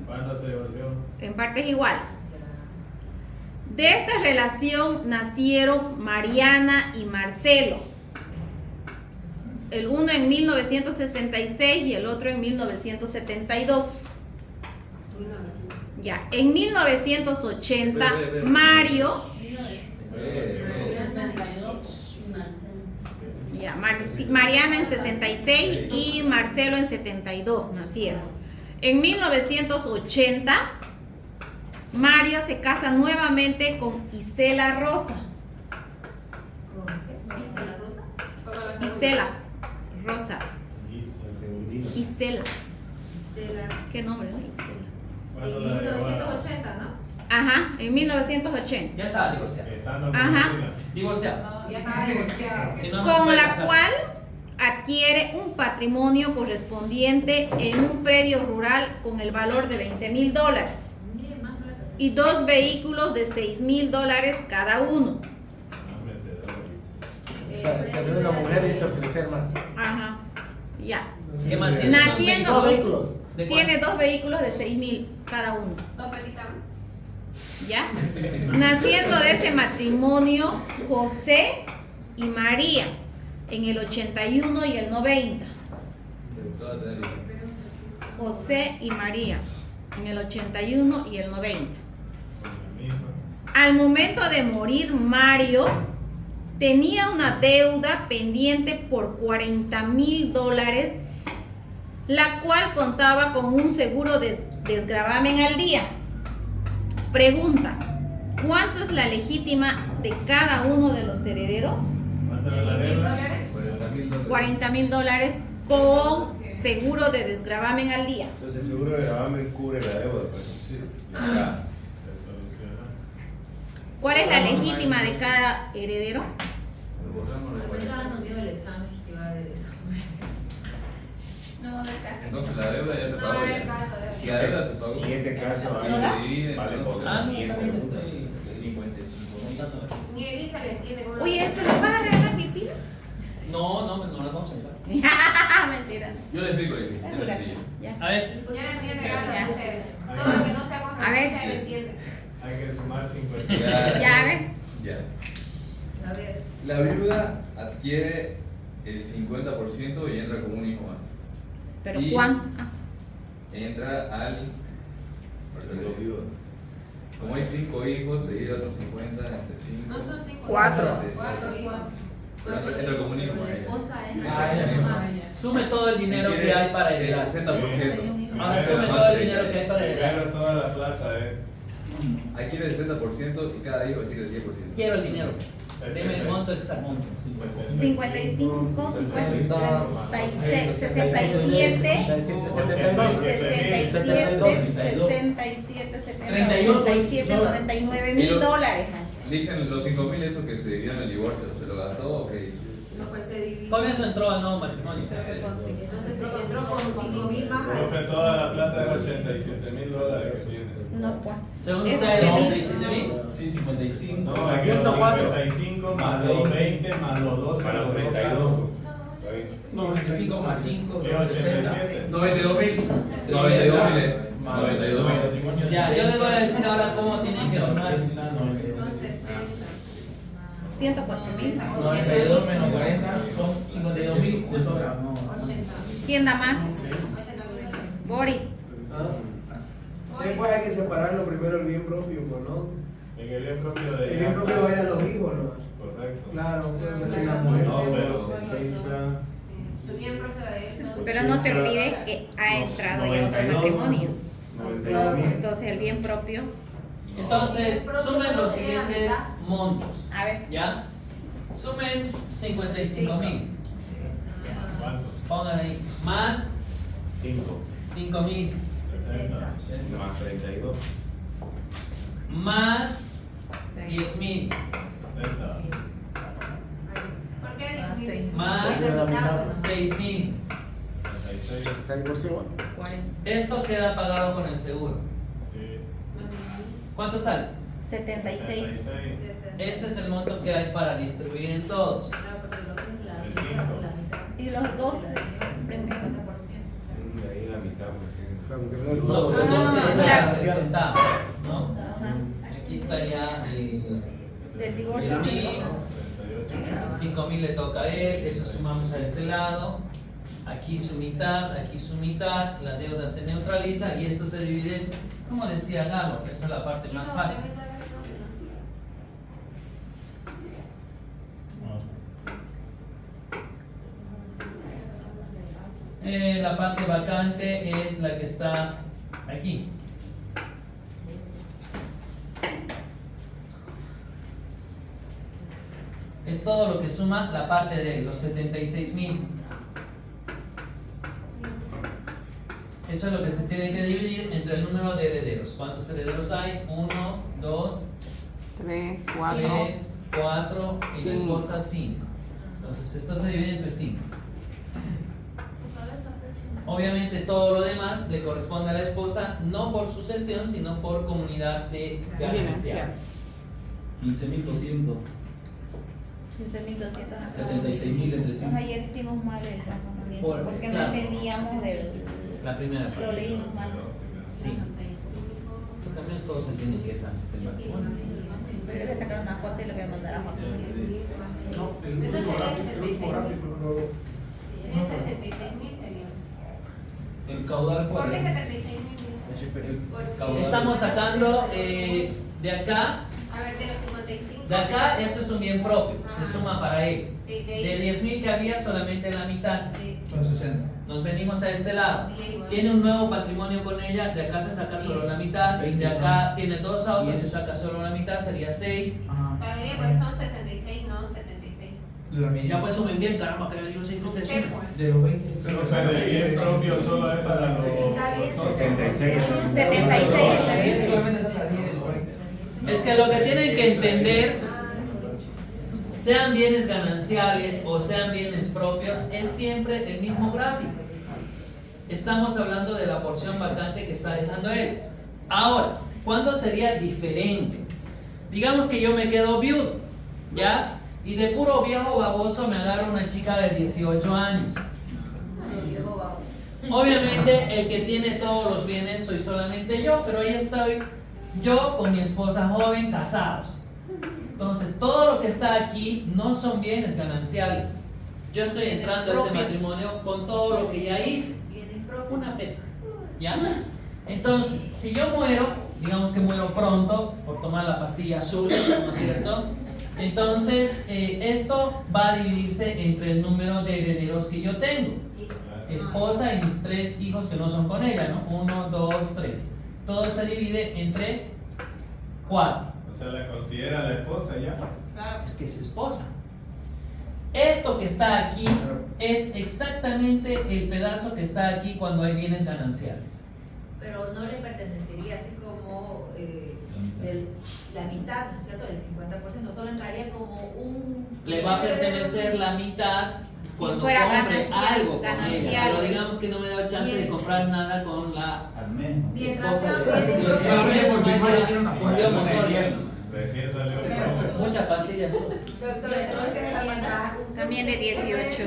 ¿Cuándo se divorció? en partes iguales. De esta relación nacieron Mariana y Marcelo. El uno en 1966 y el otro en 1972. Ya, en 1980 Mario, ya, Mariana en 66 y Marcelo en 72 nacieron. En 1980 Mario se casa nuevamente con Isela Rosa. ¿Con qué? ¿Dice la rosa? Isela Rosa. segundino. Isela. Isela. ¿Qué nombre? ¿No? Isela. ¿Cuándo En la llevó? 1980, ¿no? Ajá, en 1980. Ya estaba divorciado. Estando con Ajá. Cristina. Divorciado. No, ya estaba divorciado. Si no, no Con puede la casar. cual adquiere un patrimonio correspondiente en un predio rural con el valor de $20,000 Mire, más plata. y 2 vehículos de $6,000 cada uno. Se ve una mujer y hizo crecer más. Ajá, ya. ¿Qué más tiene? Naciendo Dos vehículos. ¿De tiene cuánto? 2 vehículos de 6,000 cada uno. Dos pelitas. ¿Ya? Naciendo de ese matrimonio José y María en el 81 y el 90. José y María en el 81 y el 90. Al momento de morir Mario tenía una deuda pendiente por $40,000, la cual contaba con un seguro de desgravamen al día. Pregunta: ¿cuánto es la legítima de cada uno de los herederos? ¿Cuánto era la deuda? $40,000 con seguro de desgravamen al día. Entonces el seguro de gravamen cubre la deuda, pues. Sí. Ya. Se solucionó. ¿Cuál es la legítima de cada heredero? Me estaba dando miedo el examen que va a ver eso. No va a haber caso. Entonces la deuda ya se No, pagó. en el ya. caso Si la deuda se pagó. Siguiente caso, ahí ¿No da? se divide, vale por Ah, no, 500 también euros. estoy 55,000. Ni Elisa le entiende cómo. Oye, ¿se le va a regalar mi pila? No las vamos a llevar. Mentira. Yo le explico, Lizzy, yo le Mira, explico. ya. A ver, Ya le entiende gato Ya. de hacer. Todo lo que no sea con A ver. frecuencia le entiende. Hay que sumar 50. Ya, a ver. Ya. A ver. La viuda adquiere el 50% y entra como un hijo más. ¿Pero Y- cuánto? Ah, Entra alguien. Los viudos. Como hay 5 hijos, se divide otros 50 entre 5. No son 5. 4. 4 igual. Entra como un hijo La más. esposa es Ah, la ya. que sume todo el dinero que hay para el heredar. 60%. Ahora sume todo el dinero que hay para heredar. Gana toda la plata, Ahí quiere el 60% y cada hijo quiere el 10%. Quiero el dinero. Deme el monto exacto. 55, 66, 67, $99,000. Dicen los 5,000 eso que se dividió en el divorcio, ¿se lo gastó o qué hizo? No, pues se divide. Con eso entró al nuevo matrimonio. Entonces se entró con 5.000 más. Profe, toda la plata de $87,000 que tiene. No, pues. Según Es ustedes, 12,000. 87,000. Sí, 55. No, aquí los 55 más los 20 más los 12 Para los los 32. 95 más 5, ¿Qué 87? 92.000. 92.000. Ya, yo les voy a decir ahora cómo tienen que sumar. Son 60. 104.000. 92 menos 40 son 52.000 de sobra. 80. ¿Quién da más? 80.000. Bori. Después hay que separarlo primero el bien propio, ¿no? En el bien propio de El bien propio va a ir a los hijos, ¿no? Correcto. Claro, pues Sí, la sí, mujer. No, pero Sí. 60. Su bien propio de él son. Pero no te olvides que ha entrado ya otro 92, matrimonio. 92,000. Entonces el bien propio. Entonces, sumen los siguientes montos. A ver. ¿Ya? Sumen 55,000. ¿Cuánto? Pongan ahí. Más 5. 5,000. 60. Más 32. Más 10,000. 70. ¿Por qué 10.000? Más 6,000. 66. Esto queda pagado con el seguro. Sí. ¿Cuánto sale? 76. 66. Ese es el monto que hay para distribuir en todos. El 5. Y los 12. Ahí la mitad. No, pero Ah, 12 es la claro. representada, ¿no? Ajá. Aquí está ya Del divorcio. 10,000, 5,000 le toca a él, eso sumamos a este lado. Aquí su mitad, la deuda se neutraliza y esto se divide, como decía Galo, esa es la parte más fácil. La parte vacante es la que está aquí. Es todo lo que suma la parte de los 76,000. Eso es lo que se tiene que dividir entre el número de herederos. ¿Cuántos herederos hay? 1, 2, 3, 4. 3, 4 y la esposa 5. Entonces esto se divide entre 5. Obviamente todo lo demás le corresponde a la esposa, no por sucesión, sino por comunidad de gananciales. 15.200. 15.200. 76.000 entre 5. Ayer hicimos mal el razonamiento Por- porque claro. no entendíamos La primera lo parte. leímos mal. Sí. También todos entienden que es antes del matrimonio. Pero le voy a sacar una foto y le voy a mandar a Juan. Entonces sería 76.000. Sería 66.000 sería. El caudal ¿Por cuál qué es? 76.000? El caudal. Estamos sacando de acá, A ver, de los 55. de acá, esto es un bien propio, se suma para él. Sí, de De ahí. 10,000 que había, solamente la mitad. Sí. Son 60. Nos venimos a este lado. Y igual. Tiene un nuevo patrimonio con ella, de acá se saca solo la mitad, de acá tiene 2 autos, se saca solo la mitad, sería 6. Está bien, pues son 66, no 76. Ya pues sumen bien, caramba, que yo sé que ustedes ¿Qué sumen. pues? De los 20. Pero el bien propio solo es para los 66. 76, ¿está bien? Solamente saca 10 de los 20. Es que lo que tienen que entender, sean bienes gananciales o sean bienes propios, es siempre el mismo gráfico. Estamos hablando de la porción vacante que está dejando él. Ahora, ¿cuándo sería diferente? Digamos que yo me quedo viudo, ¿ya? Y de puro viejo baboso me agarro una chica de 18 años. Obviamente el que tiene todos los bienes soy solamente yo, pero ahí estoy yo con mi esposa joven casados. Entonces todo lo que está aquí no son bienes gananciales. Yo estoy entrando a este matrimonio con todo lo que ya hice. Una pena. ¿Ya? Entonces, si yo muero, digamos que muero pronto por tomar la pastilla azul, ¿no es cierto? Entonces, esto va a dividirse entre el número de herederos que yo tengo. Esposa y mis 3 hijos que no son con ella, ¿no? 1, 2, 3. Todo se divide entre 4. O sea, la considera la esposa ya. Claro. Es que es esposa. Esto que está aquí es exactamente el pedazo que está aquí cuando hay bienes gananciales. pero no le pertenecería así como la mitad, ¿no es cierto? Del 50%, solo entraría como un... Le va a pertenecer la mitad cuando fuera compre ganancial, algo con ganancial. ella. Pero digamos que no me da chance de comprar nada con la Al menos. Mientras esposa sea de mientras- 18 años. tiene una Fundió motor. Recién salió. Mucha pastilla azul. Doctor, entonces mientras usted- También de 18.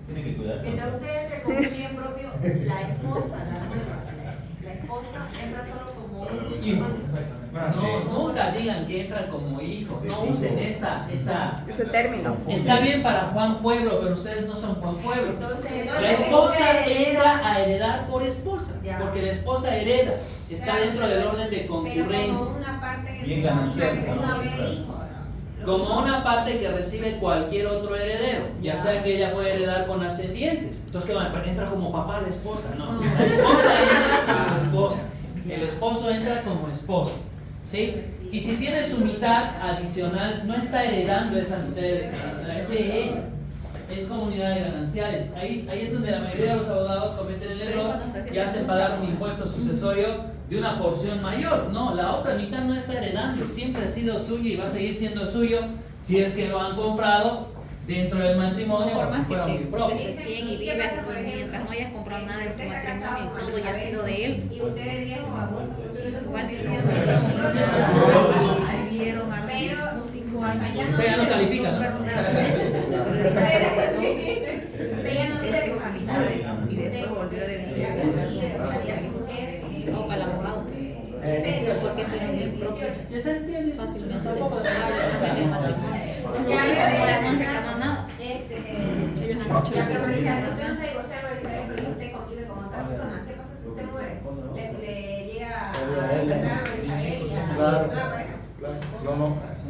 Tiene que cuidarse. Mientras usted entre con un bien propio, la esposa, la esposa entra solo como un hijo. No, nunca digan que entra como hijo. No usen Ese término. Está bien para Juan Pueblo, pero ustedes no son Juan Pueblo. Entonces, La esposa entra a heredar por esposa, porque la esposa hereda, está dentro del orden de Pero como concurrencia, una parte que Bien se ganancial, que ¿no? recibe el hijo, ¿no? como una parte que recibe cualquier otro heredero, ya sea que ella puede heredar con ascendientes. Entonces, ¿qué va? Entra como papá la esposa, no. La esposa entra como esposa, el esposo entra como esposo, ¿sí? Y si tiene su mitad adicional, no está heredando esa mitad adicional, es de ella. Es comunidad de gananciales. Ahí es donde la mayoría de los abogados cometen el error y hacen pagar un impuesto sucesorio de una porción mayor. No, la otra mitad no está heredando, siempre ha sido suyo y va a seguir siendo suyo si es que lo han comprado dentro del matrimonio Por o si más que fuera muy te propio. recién y vivas, pues, mientras no hayas comprado nada de tu matrimonio y todo ya ha sido de él. Y usted es viejo baboso, Igual que pero vivieron a los 5 años. Usted ya no califica, ¿no? Usted ya no vive con amistades. Y después volvió a O para el abogado. Porque si no es propio, ¿Ya se entiende? fácilmente les puede hablar antes del matrimonio. Ya, No le han reclamado nada. Ellos han dicho ya, eso. pero decía, usted no se divorcia por Isabel, pero usted convive con otra persona. ¿Qué pasa si usted muere? Le llega a sacar a Isabel y a Claro. una pareja. No, no.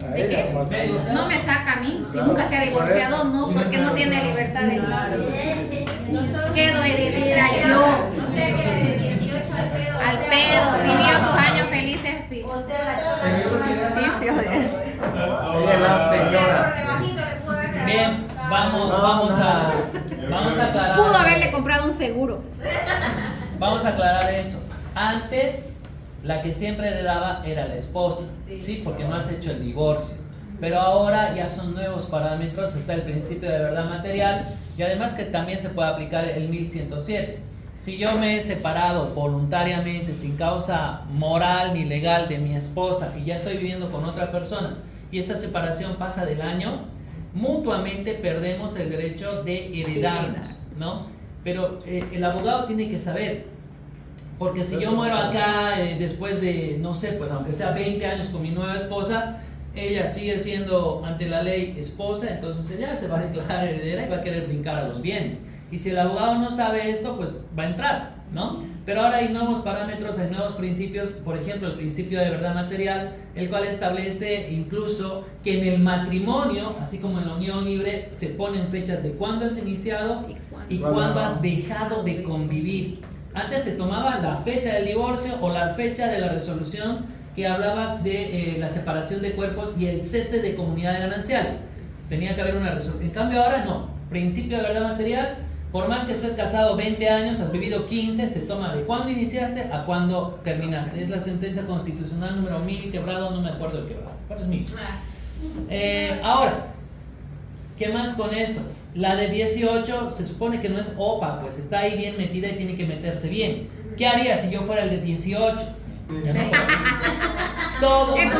A ¿De ella qué? nomás. No me saca a mí, si nunca se ha divorciado, no, porque no tiene libertad de quedo heredera yo. Usted que de 18 al pedo. Al pedo, vivió sus años felices. o sea, Ficticio de- Ella es la señora. Por debajito le pudo haber Bien, vamos a aclarar. Pudo haberle comprado un seguro. Vamos a aclarar eso. Antes, la que siempre heredaba era la esposa, ¿sí? Porque no has hecho el divorcio. Pero ahora ya son nuevos parámetros, está el principio de verdad material y además que también se puede aplicar el 1107. Si yo me he separado voluntariamente, sin causa moral ni legal de mi esposa y ya estoy viviendo con otra persona y esta separación pasa del año, mutuamente perdemos el derecho de heredarnos, ¿no? Pero el abogado tiene que saber, porque si yo muero acá después de, no sé, pues aunque sea 20 años con mi nueva esposa, ella sigue siendo ante la ley esposa, entonces ella se va a declarar heredera y va a querer brincar a los bienes. Y si el abogado no sabe esto, pues va a entrar, ¿no? Pero ahora hay nuevos parámetros, hay nuevos principios, por ejemplo, el principio de verdad material, el cual establece incluso que en el matrimonio, así como en la unión libre, se ponen fechas de cuándo has iniciado y cuándo has dejado de convivir. Antes se tomaba la fecha del divorcio o la fecha de la resolución que hablaba de la separación de cuerpos y el cese de comunidades gananciales. Tenía que haber una resolución. En cambio ahora no. Principio de verdad material. Por más que estés casado 20 años, has vivido 15, se toma de cuándo iniciaste a cuándo terminaste. Es la sentencia constitucional número 1000 quebrado, no me acuerdo de quebrado. ¿Cuál es 1000? Ahora, ¿qué más con eso? La de 18 se supone que no es OPA, pues está ahí bien metida y tiene que meterse bien. ¿Qué haría si yo fuera el de 18? Ya no. Todo lo que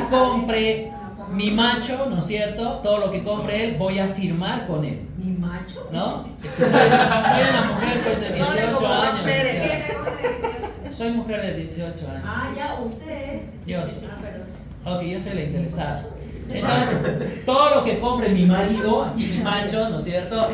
compre mi macho, ¿no es cierto? Todo lo que compre él, voy a firmar con él. ¿Mi macho? ¿No? Es que soy una mujer pues de 18 años. Soy mujer de 18 años. Ah, ya, usted. Yo soy. Ah, perdón. Ok, yo soy la interesada. Entonces, todo lo que compre mi marido, aquí mi macho, ¿no es cierto?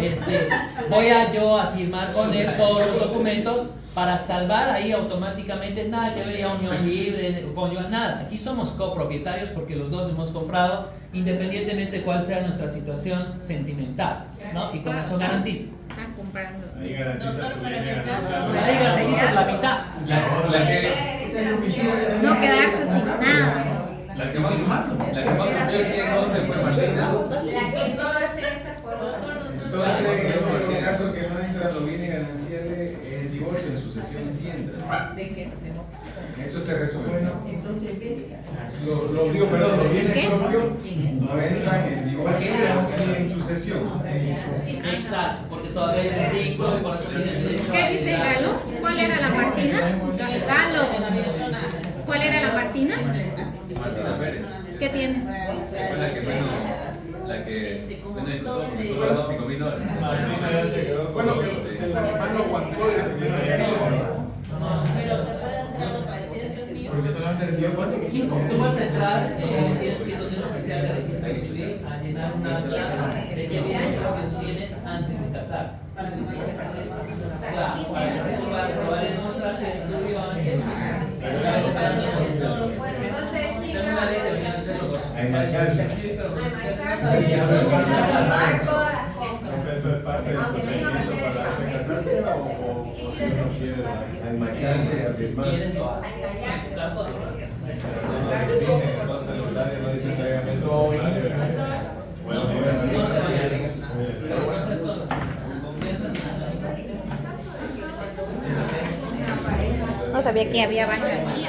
Voy a yo a firmar con él todos los documentos para salvar ahí automáticamente, nada que ver ya unión libre, conyugal, nada. Aquí somos copropietarios porque los dos hemos comprado, independientemente de cuál sea nuestra situación sentimental, ¿no? Y con eso garantizo. Están comprando. Ahí garantiza su pero en el dinero. caso- Ahí garantizas la mitad. No quedarse sin nada. La que más usted quiere conocer fue Martina. La que no hace eso por otro. Entonces, en el caso que no entran los bienes gananciales, es divorcio en sucesión. sucesión sí entra. ¿De qué? Eso se resuelve. Entonces, Los bienes propios no entran en divorcio, pero sí en sucesión. Exacto, porque todavía es artículo y por eso tienen derecho ¿Qué dice Galo? ¿Cuál era la Martina? Galo. ¿Cuál era la Martina? Martina Pérez. ¿Qué tiene? Fue la que disfrutó porque solo ganó $5,000. Martina ya se quedó. Bueno, el hermano aguantó Pero se puede hacer algo parecido entre el mío. Porque solamente recibió cuánto? Tú vas a entrar, tienes que ir donde un oficial de registro civil a llenar una acta de que bienes propios tienes antes de casar. Para que no haya problemas. O sea, Claro, 15 años. tú vas a probar y demostrar que estudió antes. Bueno, entonces, Según la ley deberían ser los dos. Hay marcharse. Pero Hay usted no marcharse, sabe ya. firmar todas las cosas. Eso es parte del Aunque tenga procedimiento para casarse o si no quiere. Al marcharse y a Si firmar. quieres lo haces. Hay que callar. En tu caso, lo que haces. Entonces el notario no dice que hagan eso hoy. Bueno, No te vayas. Pero bueno, eso es todo. Confianza en nada. No sabía que había baño aquí.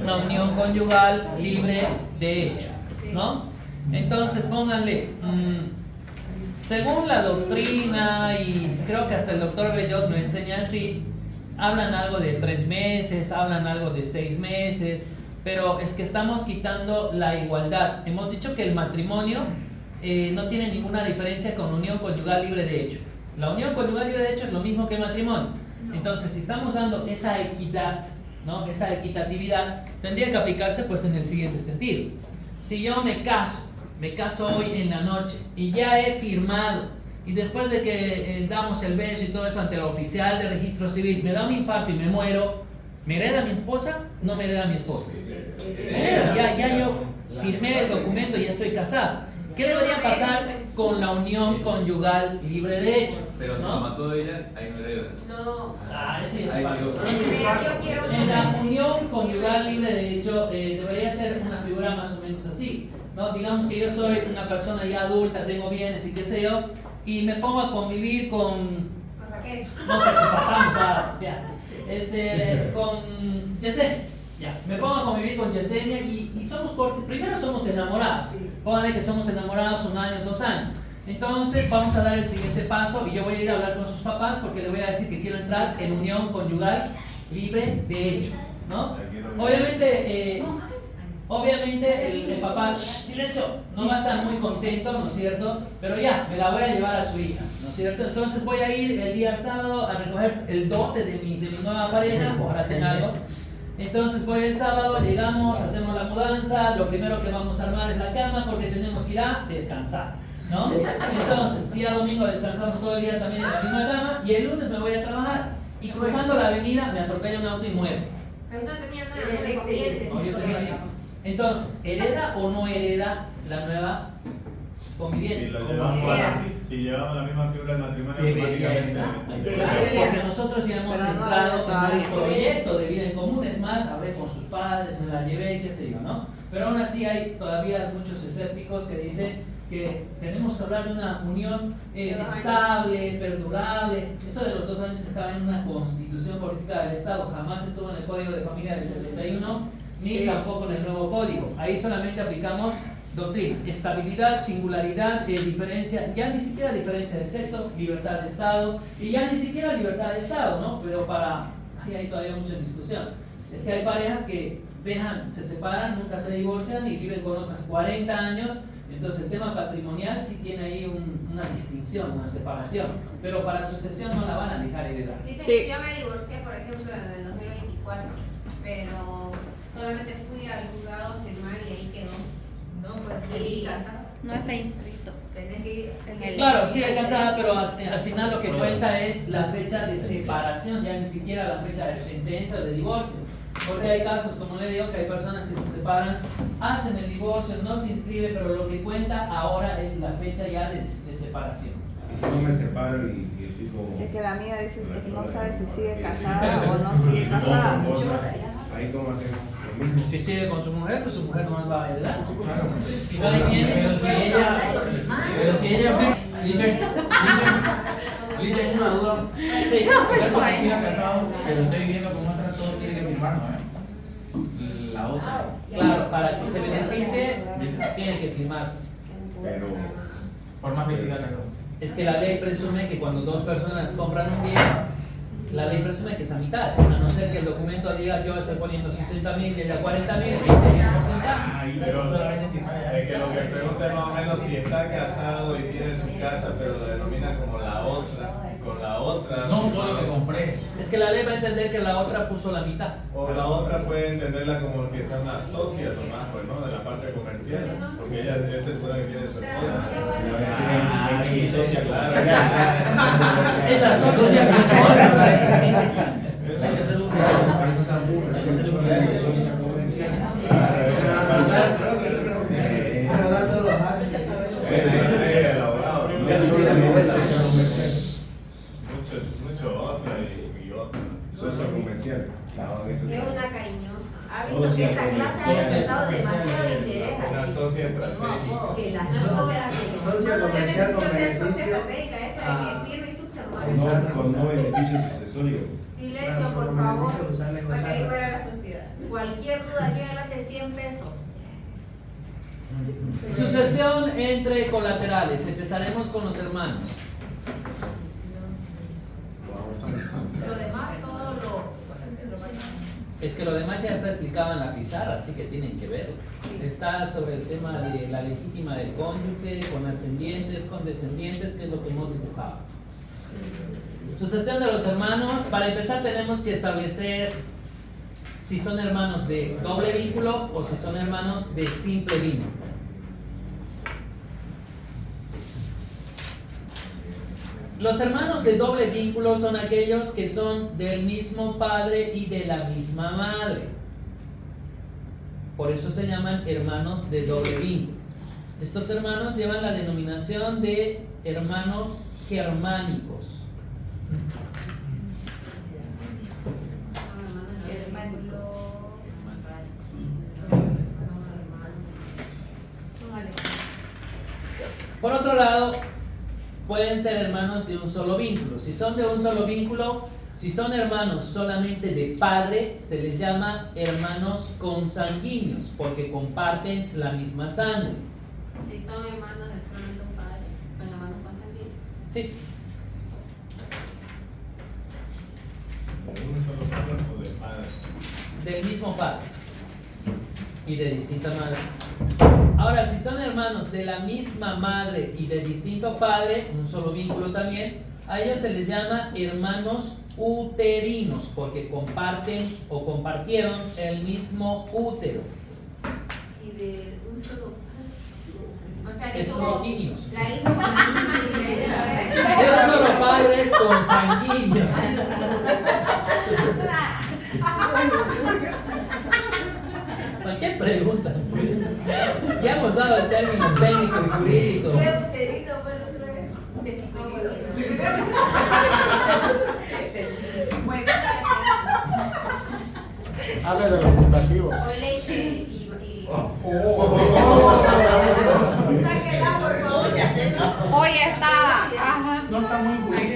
Una unión conyugal libre de hecho, ¿no? Entonces pónganle, según la doctrina, y creo que hasta el doctor Bellot lo enseña así, hablan algo de 3 meses, hablan algo de 6 meses, pero es que estamos quitando la igualdad. Hemos dicho que el matrimonio no tiene ninguna diferencia con unión conyugal libre de hecho. La unión conyugal libre de hecho es lo mismo que el matrimonio. Entonces, si estamos dando esa equidad, ¿no? Esa equitatividad, tendría que aplicarse pues en el siguiente sentido. Si yo me caso hoy en la noche y ya he firmado, y después de que damos el beso y todo eso ante el oficial de registro civil, me da un infarto y me muero, ¿me hereda mi esposa? No me hereda mi esposa. Me hereda, ya yo firmé el documento y ya estoy casado. ¿Qué debería pasar con la unión conyugal libre de hecho? Pero si lo ¿no? mató ella, ahí no hereda. No. Ah, ese es Ahí el digo. Yo quiero En la unión conyugal libre de hecho debería ser una figura más o menos así, ¿no? Digamos que yo soy una persona ya adulta, tengo bienes y qué sé yo, y me pongo a convivir con... Raquel. No, que su papá, ya. Con Yesenia. Ya. Me pongo a convivir con Yesenia y somos primero somos enamorados. Pónganle que somos enamorados 1 año, 2 años. Entonces vamos a dar el siguiente paso y yo voy a ir a hablar con sus papás porque le voy a decir que quiero entrar en unión conyugal libre de hecho, ¿no? Obviamente el papá, silencio, no va a estar muy contento, ¿no es cierto? Pero ya, me la voy a llevar a su hija, ¿no es cierto? Entonces voy a ir el día sábado a recoger el dote de mi nueva pareja, ojalá tenga algo. Entonces voy el sábado, llegamos, hacemos la mudanza, lo primero que vamos a armar es la cama porque tenemos que ir a descansar, ¿no? Entonces, día domingo descansamos todo el día también en la misma cama y el lunes me voy a trabajar y cruzando la avenida me atropella un auto y muero. Pero no tenía nada, no le conviene. No, yo tenía bien. Entonces, ¿hereda o no hereda la nueva conviviente? Si lo llevamos así, si llevamos la misma figura del matrimonio, Debería automáticamente. Claro, porque nosotros ya hemos entrado en el proyecto de vida en común, es más, hablé con sus padres, me la llevé, qué sé yo, ¿no? Pero aún así hay todavía muchos escépticos que dicen que tenemos que hablar de una unión estable, perdurable. Eso de los 2 años estaba en una constitución política del Estado, jamás estuvo en el Código de Familia del 71, ni tampoco en el nuevo código. Ahí solamente aplicamos doctrina, estabilidad, singularidad, diferencia, ya ni siquiera diferencia de sexo, libertad de Estado, y ya ni siquiera libertad de Estado, ¿no? Pero ahí hay todavía mucha discusión. Es que hay parejas que se separan, nunca se divorcian y viven con otras 40 años, entonces el tema patrimonial sí tiene ahí una distinción, una separación, pero para sucesión no la van a dejar heredar. Dice Sí. que yo me divorcié, por ejemplo, en el 2024, pero solamente fui al juzgado a firmar y ahí quedó. No, pues Y- No está inscrito. tenés que ir en el... Claro, sí hay casada, pero al final lo que cuenta es la fecha de separación, ya ni siquiera la fecha de sentencia o de divorcio. Porque hay casos, como le digo, que hay personas que se separan, hacen el divorcio, no se inscribe, pero lo que cuenta ahora es la fecha ya de separación. Y si no me separo y fijo. Es que la mía dice que no sabe si sigue casada o no sigue casada. Ahí cómo hacemos. Lo mismo. Si sigue con su mujer, pues su mujer no va a heredar. Si no hay quien, pero si ella Dice una duda. sí, Caso que siga casado, pero estoy viviendo con otra, todo tiene que firmar, ¿no? La otra. claro, para que se beneficie, tiene que firmar. Pero Por más felicidad que no. Es que la ley presume que cuando dos personas compran un bien, la ley presume que es a mitad, a no ser que el documento diga yo estoy poniendo 60.000 y ella 40.000, y sería porcentaje. Pero es que lo que pregunta es más o menos si está casado y tiene su casa, pero lo denomina como la otra, con la otra. No, todo lo que compré. Es que la ley va a entender que la otra puso la mitad. O la otra puede entenderla como que sea una socia nomás, pues, ¿no? De la parte comercial, porque ella se supone que tiene su esposa. mi socia, claro. Es la socia de mi esposa. Hay que hacer un hay que hacer un socia comercial. El abogado. Mucho otra y otra. Socia comercial. Es una cariñosa. Ha visto que esta clase ha despertado demasiado interés Una aquí. socia estratégica. Que las No, socias Socia Yo comercial necesito con ser socia beneficio. estratégica, esa de que firme y tú se muere. Con no beneficio sucesorio. Silencio, por favor. Para que ahí fuera la sociedad. Cualquier duda aquí adelante, 100 pesos. Sucesión entre colaterales. Empezaremos con los hermanos. Lo demás, todo lo. Es que lo demás ya está explicado en la pizarra, así que tienen que ver. Está sobre el tema de la legítima del cónyuge, con ascendientes, con descendientes, que es lo que hemos dibujado. Sucesión de los hermanos. Para empezar tenemos que establecer si son hermanos de doble vínculo o si son hermanos de simple vínculo. Los hermanos de doble vínculo son aquellos que son del mismo padre y de la misma madre. Por eso se llaman hermanos de doble vínculo. Estos hermanos llevan la denominación de hermanos germánicos. Por otro lado, pueden ser hermanos de un solo vínculo. Si son de un solo vínculo, si son hermanos solamente de padre, se les llama hermanos consanguíneos, porque comparten la misma sangre. Si son hermanos de solamente un padre, son hermanos consanguíneos. Sí. ¿De un solo padre o de padre? Del mismo padre y de distinta madre. Ahora, si son hermanos de la misma madre y de distinto padre, un solo vínculo también, a ellos se les llama hermanos uterinos, porque comparten o compartieron el mismo útero. Y de un solo. O sea que Escrotíneos. la hizo con la misma diferente. De un solo padre es consanguíneo. ¿Qué pregunta? Ya hemos dado el término técnico y jurídico. ¿Qué uterito fue el otro día? Habla de los putativos. O leche y Sáquela, por favor. Hoy está. Ajá. No está muy bueno.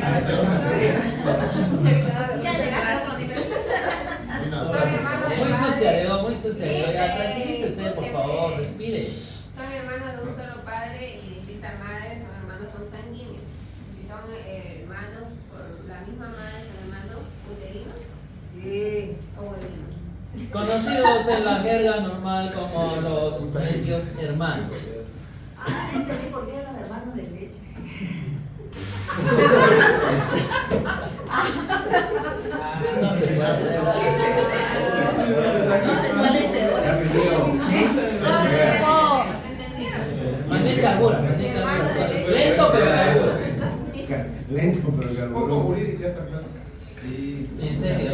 ya llegaste a otro nivel. Son hermanos de Muy padre. socialeo, muy socialeo. Ya Sí, tranquilícese, por favor, respire. Son hermanos de un solo padre y distintas madres, son hermanos consanguíneos. Si son hermanos por la misma madre, son hermanos uterinos Sí. o huevinos. Conocidos en la jerga normal como los medios hermanos. Ah, entendí por qué los hermanos de leche. No se puede. No sé cuál es peor. Más bien carbura, más bien carbura. Lento pero carbura. Lento, pero Un poco carburo. jurídica esta clase. Sí. ¿En serio?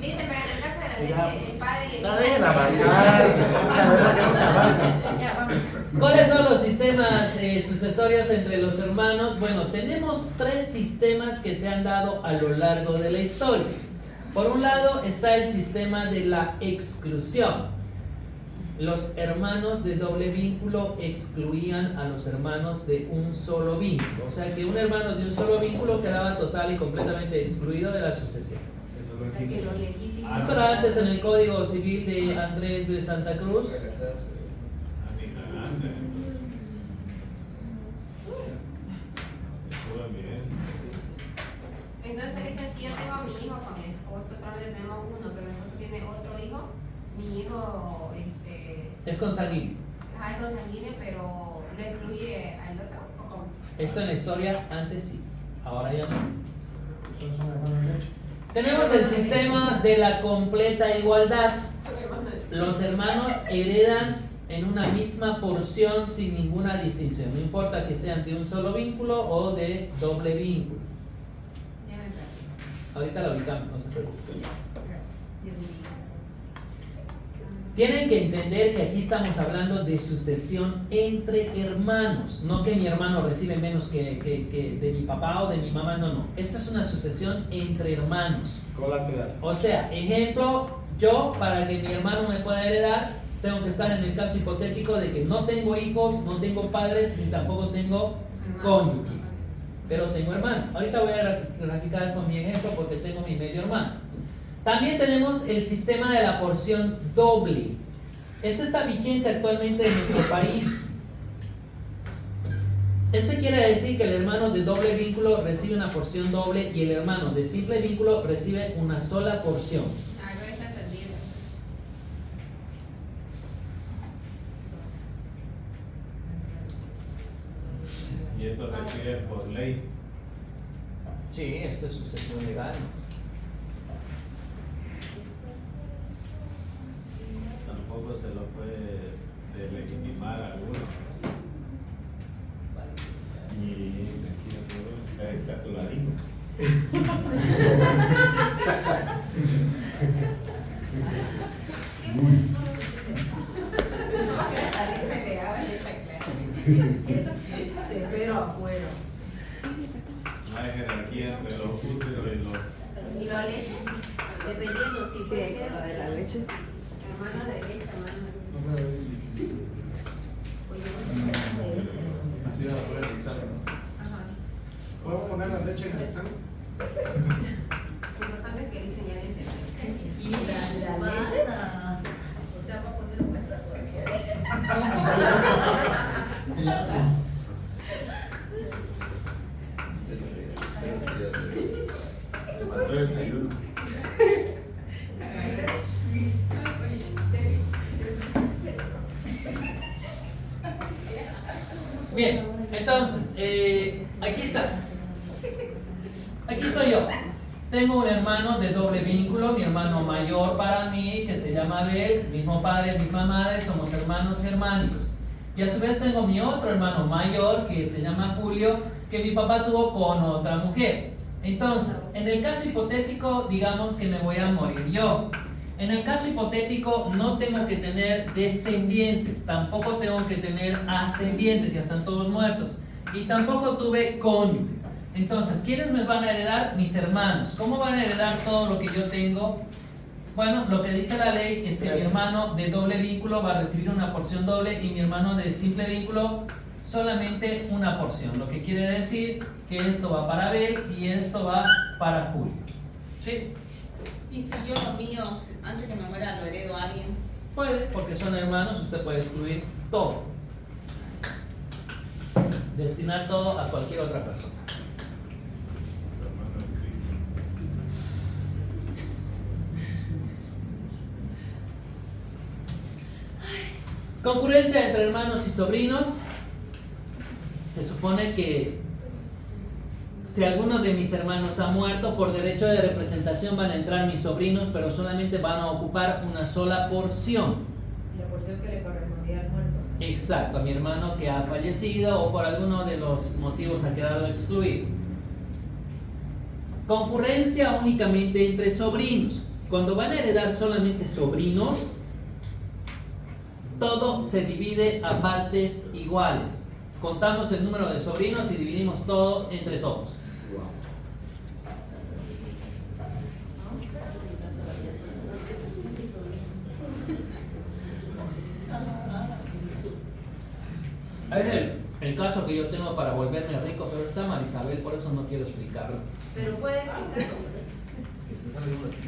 Dice, pero en el caso de la leche, el padre y el Está bien avanzar. La verdad que no se avanza. ¿Cuáles son los sistemas sistemas sucesorios entre los hermanos, bueno, tenemos 3 sistemas que se han dado a lo largo de la historia. Por un lado está el sistema de la exclusión. Los hermanos de doble vínculo excluían a los hermanos de un solo vínculo. O sea que un hermano de un solo vínculo quedaba total y completamente excluido de la sucesión. Esto era antes en el Código Civil de Andrés de Santa Cruz. Entonces dicen, si yo tengo a mi hijo con mi esposo, solamente tenemos uno, pero mi esposo tiene otro hijo, mi hijo Es consanguíneo. es consanguíneo, pero ¿lo excluye al otro? ¿O cómo? Esto en la historia antes sí, ahora ya no. Son hermanos de leche. Tenemos el sistema de la completa igualdad. Los hermanos heredan en una misma porción sin ninguna distinción, no importa que sean de un solo vínculo o de doble vínculo. Ya me perdí. Ahorita la ubicamos, no se preocupen. Gracias. Tienen que entender que aquí estamos hablando de sucesión entre hermanos, no que mi hermano recibe menos que de mi papá o de mi mamá, no. Esto es una sucesión entre hermanos. Colateral. O sea, ejemplo, yo para que mi hermano me pueda heredar, tengo que estar en el caso hipotético de que no tengo hijos, no tengo padres, ni tampoco tengo cónyuge, pero tengo hermanos. Ahorita voy a graficar con mi ejemplo porque tengo mi medio hermano. También tenemos el sistema de la porción doble. Este está vigente actualmente en nuestro país. Este quiere decir que el hermano de doble vínculo recibe una porción doble y el hermano de simple vínculo recibe una sola porción. Ahora está entendido. Y esto recibe por ley. Sí, esto es sucesión legal. Tampoco se lo puede delegitimar a alguno. Y aquí está tu ladino. Te espero afuera. No hay jerarquía entre los úteros y los... ¿Y la leche? Dependiendo si Sí, hay que lo de la leche. Hermano de leche, hermano de leche. Así va a poder revisarlo, ¿no? Ajá. ¿Podemos poner la leche en el examen? Lo importante es que él señale el tema. Y la leche, o sea, va a poner un Le faltó desayuno. Bien, entonces, aquí está. Aquí estoy yo. Tengo un hermano de doble vínculo, mi hermano mayor para mí, que se llama Abel, mismo padre, misma madre, somos hermanos germánicos. Y a su vez tengo mi otro hermano mayor, que se llama Julio, que mi papá tuvo con otra mujer. Entonces, en el caso hipotético, digamos que me voy a morir yo. En el caso hipotético, no tengo que tener descendientes, tampoco tengo que tener ascendientes, ya están todos muertos. Y tampoco tuve cónyuge. Entonces, ¿quiénes me van a heredar? Mis hermanos. ¿Cómo van a heredar todo lo que yo tengo? Bueno, lo que dice la ley es que mi hermano de doble vínculo va a recibir una porción doble y mi hermano de simple vínculo solamente una porción. Lo que quiere decir que esto va para Abel y esto va para Julio. ¿Sí? Y si yo lo mío, antes que me muera, lo heredo a alguien. Puede, porque son hermanos, usted puede excluir todo. Destinar todo a cualquier otra persona. Concurrencia entre hermanos y sobrinos. Se supone que si alguno de mis hermanos ha muerto, por derecho de representación van a entrar mis sobrinos, pero solamente van a ocupar una sola porción. La porción que le correspondía al muerto. Exacto, a mi hermano que ha fallecido o por alguno de los motivos ha quedado excluido. Concurrencia únicamente entre sobrinos. Cuando van a heredar solamente sobrinos, todo se divide a partes iguales. contamos el número de sobrinos y dividimos todo entre todos. Es el caso que yo tengo para volverme rico, pero está Marisabel, por eso no quiero explicarlo. Pero puede explicarlo.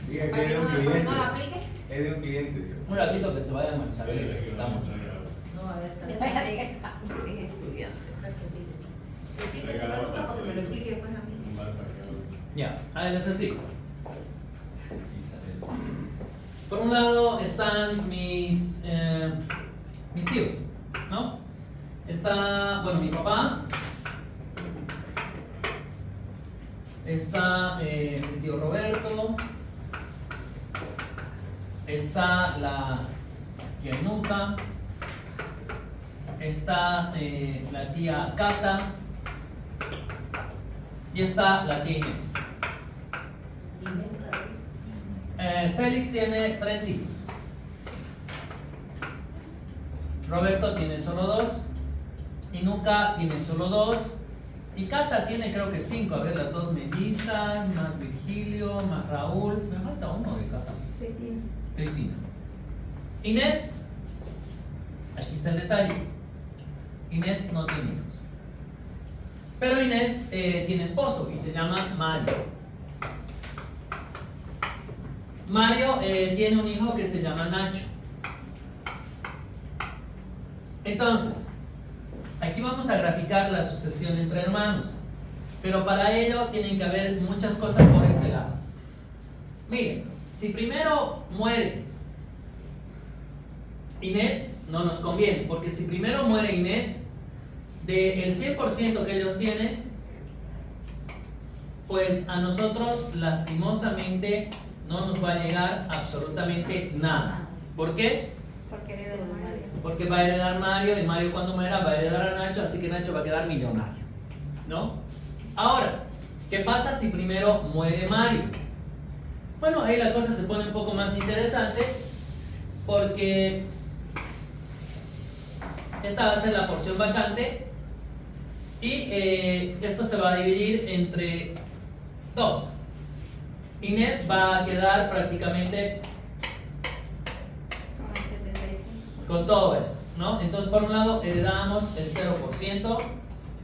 Diga que Para es que de un no cliente. lo aplique. Es de un cliente. Un ratito que te vaya Marisabel, estamos. No, a ver, está bien. Es estudiante. Explíquese para que me lo explique después a mí. Ya, a ver, les explico. Por un lado están mis tíos, ¿no? Está, bueno, mi papá. Está mi tío Roberto. Está la tía Inuka. Está la tía Cata. Y está la tía Inés. Félix tiene 3 hijos. Roberto tiene solo 2. Inuka tiene solo 2. Y Cata tiene creo que 5. A ver, las 2 mellizas, más Virgilio, más Raúl. Me falta uno de Cata. Cristina. Inés, aquí está el detalle. Inés no tiene hijos. Pero Inés tiene esposo y se llama Mario. Mario tiene un hijo que se llama Nacho. Entonces, aquí vamos a graficar la sucesión entre hermanos. Pero para ello tienen que haber muchas cosas por este lado. Miren, si primero muere Inés, no nos conviene, porque si primero muere Inés, del 100% que ellos tienen, pues a nosotros lastimosamente no nos va a llegar absolutamente nada. ¿Por qué? Porque hereda de Mario. Porque va a heredar Mario, y Mario cuando muera va a heredar a Nacho, así que Nacho va a quedar millonario, ¿no? Ahora, ¿qué pasa si primero muere Mario? Bueno, ahí la cosa se pone un poco más interesante, porque esta va a ser la porción vacante y esto se va a dividir entre 2. Inés va a quedar prácticamente con todo esto, ¿no? Entonces, por un lado, heredamos el 0%,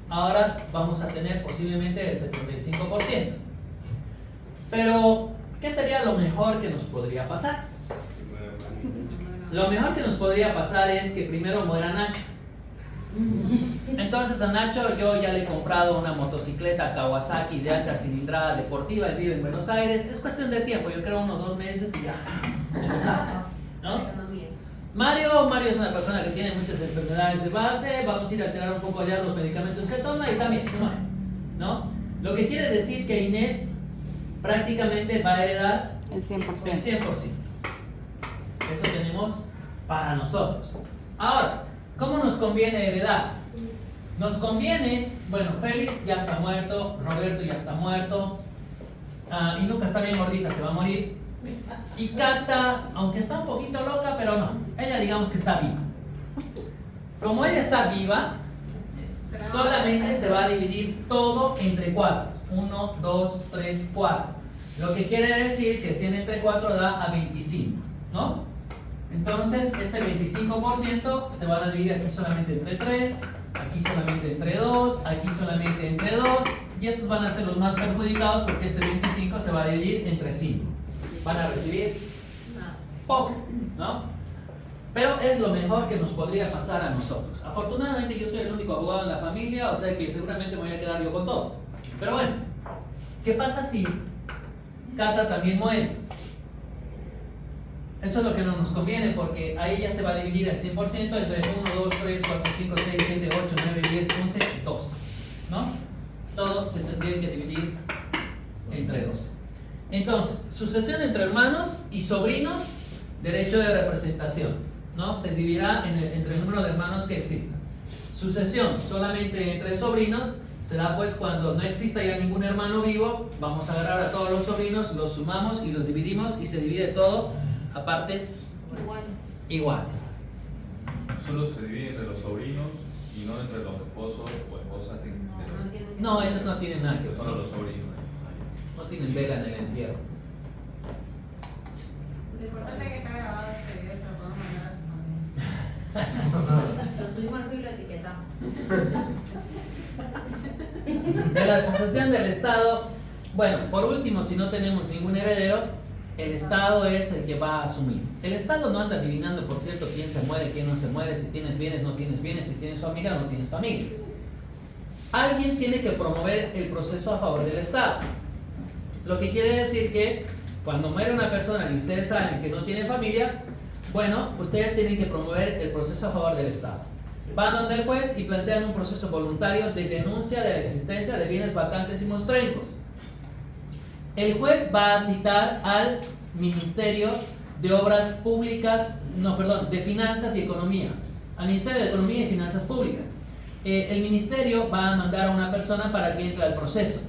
ahora vamos a tener posiblemente el 75%. Pero, ¿qué sería lo mejor que nos podría pasar? Lo mejor que nos podría pasar es que primero muera Nacho. Entonces a Nacho yo ya le he comprado una motocicleta Kawasaki de alta cilindrada deportiva, él vive en Buenos Aires, es cuestión de tiempo, yo creo 1 o 2 meses y ya se nos hace, ¿no? Mario es una persona que tiene muchas enfermedades de base, vamos a ir a alterar un poco ya los medicamentos que toma y también se muere, ¿no? Lo que quiere decir que Inés prácticamente va a heredar el 100%. El 100%. Eso tenemos para nosotros. Ahora, ¿cómo nos conviene heredar? Nos conviene, bueno, Félix ya está muerto, Roberto ya está muerto, Inuka está bien gordita, se va a morir. Y Cata, aunque está un poquito loca, pero no, ella digamos que está viva. Como ella está viva, solamente se va a dividir todo entre 4. 1, 2, 3, 4. Lo que quiere decir que 100 entre 4 da a 25, ¿no? Entonces, este 25% se van a dividir aquí solamente entre 3, aquí solamente entre 2, aquí solamente entre 2, y estos van a ser los más perjudicados porque este 25 se va a dividir entre 5. Van a recibir poco, ¿no? Pero es lo mejor que nos podría pasar a nosotros. Afortunadamente yo soy el único abogado en la familia, o sea que seguramente me voy a quedar yo con todo. Pero bueno, ¿qué pasa si Cata también muere? Eso es lo que no nos conviene, porque ahí ya se va a dividir el 100% entre 1, 2, 3, 4, 5, 6, 7, 8, 9, 10, 11, 12, ¿no? Todo se tendría que dividir entre 12. Entonces, sucesión entre hermanos y sobrinos, derecho de representación, ¿no? Se dividirá entre el número de hermanos que existan. Sucesión solamente entre sobrinos será pues cuando no exista ya ningún hermano vivo, vamos a agarrar a todos los sobrinos, los sumamos y los dividimos y se divide todo a partes iguales. solo se divide entre los sobrinos y no entre los esposos o esposas de los... No, ellos no tienen nada que ver. Solo los sobrinos. No tienen vela en el entierro. Lo importante es que está grabado este video, se lo podemos mandar a su familia. Lo subimos al filo y lo etiquetamos. De la sucesión del Estado, bueno, por último, si no tenemos ningún heredero, el Estado es el que va a asumir. El Estado no anda adivinando, por cierto, quién se muere, quién no se muere, si tienes bienes, no tienes bienes, si tienes familia o no tienes familia. Alguien tiene que promover el proceso a favor del Estado. Lo que quiere decir que cuando muere una persona y ustedes saben que no tiene familia, bueno, ustedes tienen que promover el proceso a favor del Estado. Van donde el juez y plantean un proceso voluntario de denuncia de la existencia de bienes vacantes y mostrencos. El juez va a citar al Ministerio de Obras Públicas, de Finanzas y Economía, al Ministerio de Economía y Finanzas Públicas. El ministerio va a mandar a una persona para que entre al proceso.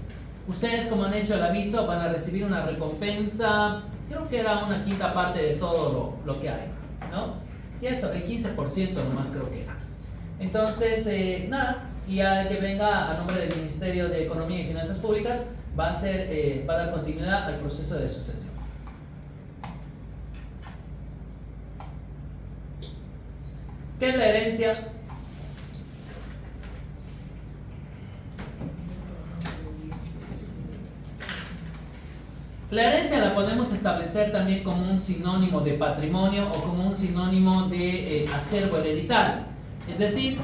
Ustedes, como han hecho el aviso, van a recibir una recompensa, creo que era una quinta parte de todo lo que hay, ¿no? Y eso, el 15% nomás creo que era. Entonces, nada, y al que venga a nombre del Ministerio de Economía y Finanzas Públicas va a dar continuidad al proceso de sucesión. ¿Qué es la herencia? La herencia la podemos establecer también como un sinónimo de patrimonio o como un sinónimo de acervo hereditario. Es decir,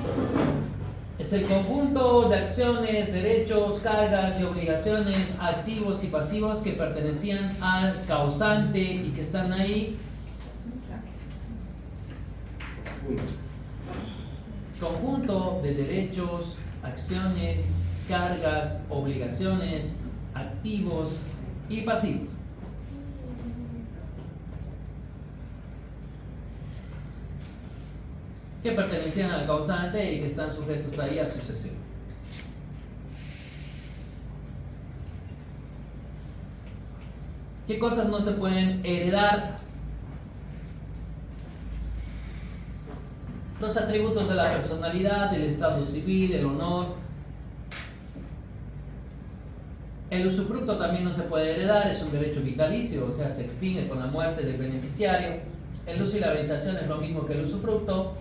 es el conjunto de acciones, derechos, cargas y obligaciones, activos y pasivos que pertenecían al causante y que están ahí. Conjunto de derechos, acciones, cargas, obligaciones, activos y pasivos. Que pertenecían al causante y que están sujetos ahí a sucesión. ¿Qué cosas no se pueden heredar? Los atributos de la personalidad, el estado civil, el honor. El usufructo también no se puede heredar, es un derecho vitalicio, o sea, se extingue con la muerte del beneficiario. El uso y la habilitación es lo mismo que el usufructo.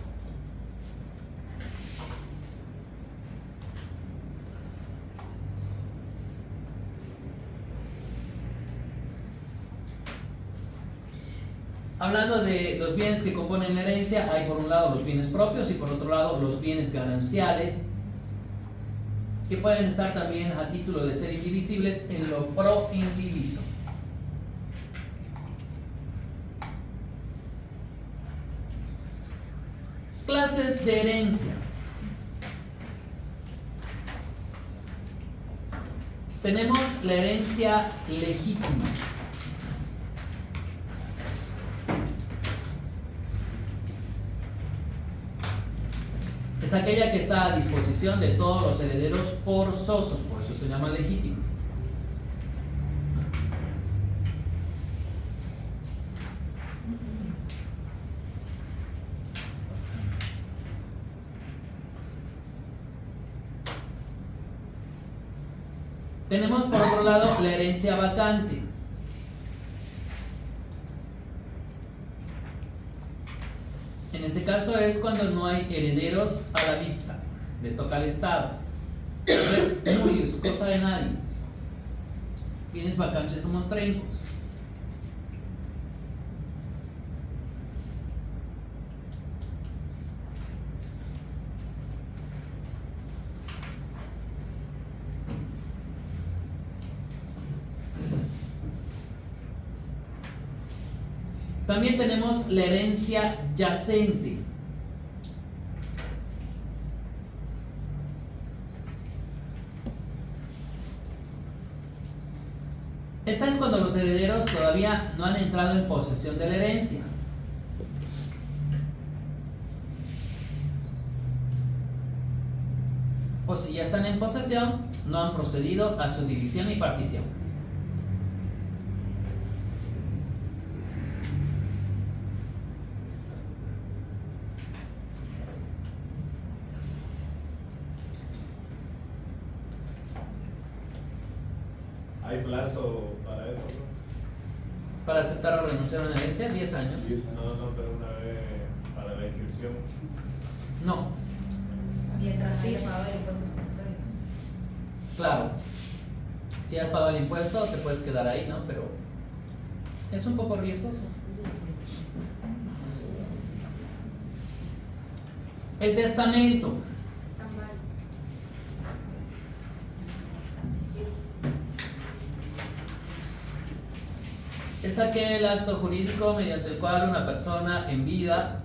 Hablando de los bienes que componen la herencia, hay por un lado los bienes propios y por otro lado los bienes gananciales, que pueden estar también a título de ser indivisibles en lo proindiviso. Clases de herencia. Tenemos la herencia legítima. Es aquella que está a disposición de todos los herederos forzosos, por eso se llama legítima. Tenemos por otro lado la herencia vacante. En este caso es cuando no hay herederos a la vista, le toca al Estado. Es nullius, cosa de nadie. Bienes vacantes o mostrencos. También tenemos la herencia yacente. Esta es cuando los herederos todavía no han entrado en posesión de la herencia. O si ya están en posesión, no han procedido a su división y partición. ¿Hay plazo para eso? Para aceptar o renunciar a una herencia, 10 años. No, pero una vez para la inscripción. No, Mientras haya pagado el impuesto necesario. claro. Si has pagado el impuesto, te puedes quedar ahí, ¿no? Pero es un poco riesgoso. El testamento. Es aquel acto jurídico mediante el cual una persona en vida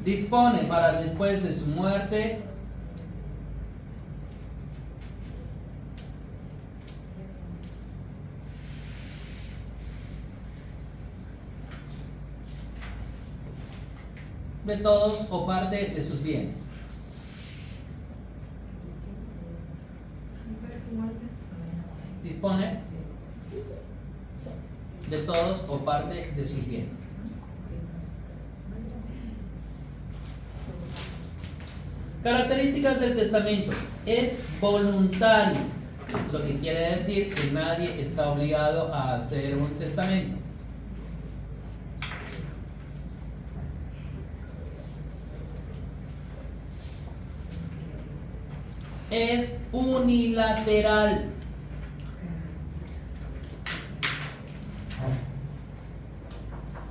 dispone para después de su muerte de todos o parte de sus bienes. Dispone de todos o parte de sus bienes. Características del testamento. Es voluntario, lo que quiere decir que nadie está obligado a hacer un testamento. Es unilateral.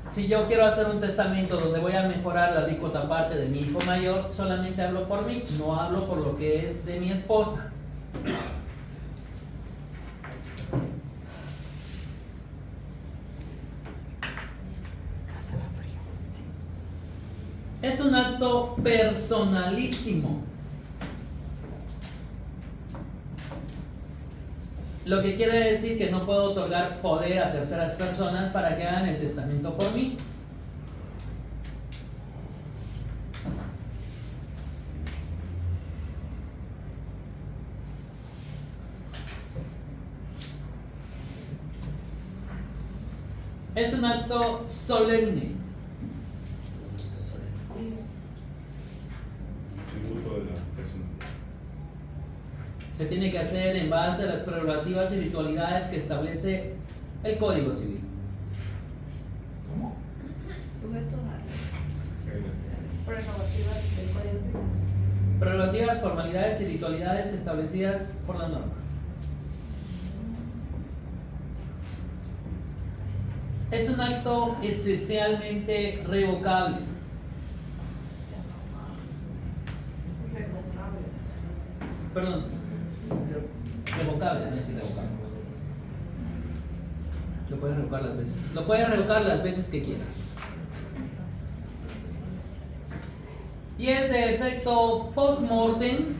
Si yo quiero hacer un testamento donde voy a mejorar la alícuota parte de mi hijo mayor, solamente hablo por mí, no hablo por lo que es de mi esposa. Es un acto personalísimo. Lo que quiere decir que no puedo otorgar poder a terceras personas para que hagan el testamento por mí. Es un acto solemne. Tributo de la persona. Se tiene que hacer en base a las prerrogativas y ritualidades que establece el Código Civil. ¿Cómo? Sujeto a Prerrogativas del Código Civil. Prerrogativas, formalidades y ritualidades establecidas por la norma. Es un acto esencialmente revocable. Perdón, revocable, no es irrevocable. Lo puedes revocar las veces. Lo puedes revocar las veces que quieras. Y es de efecto post-mortem.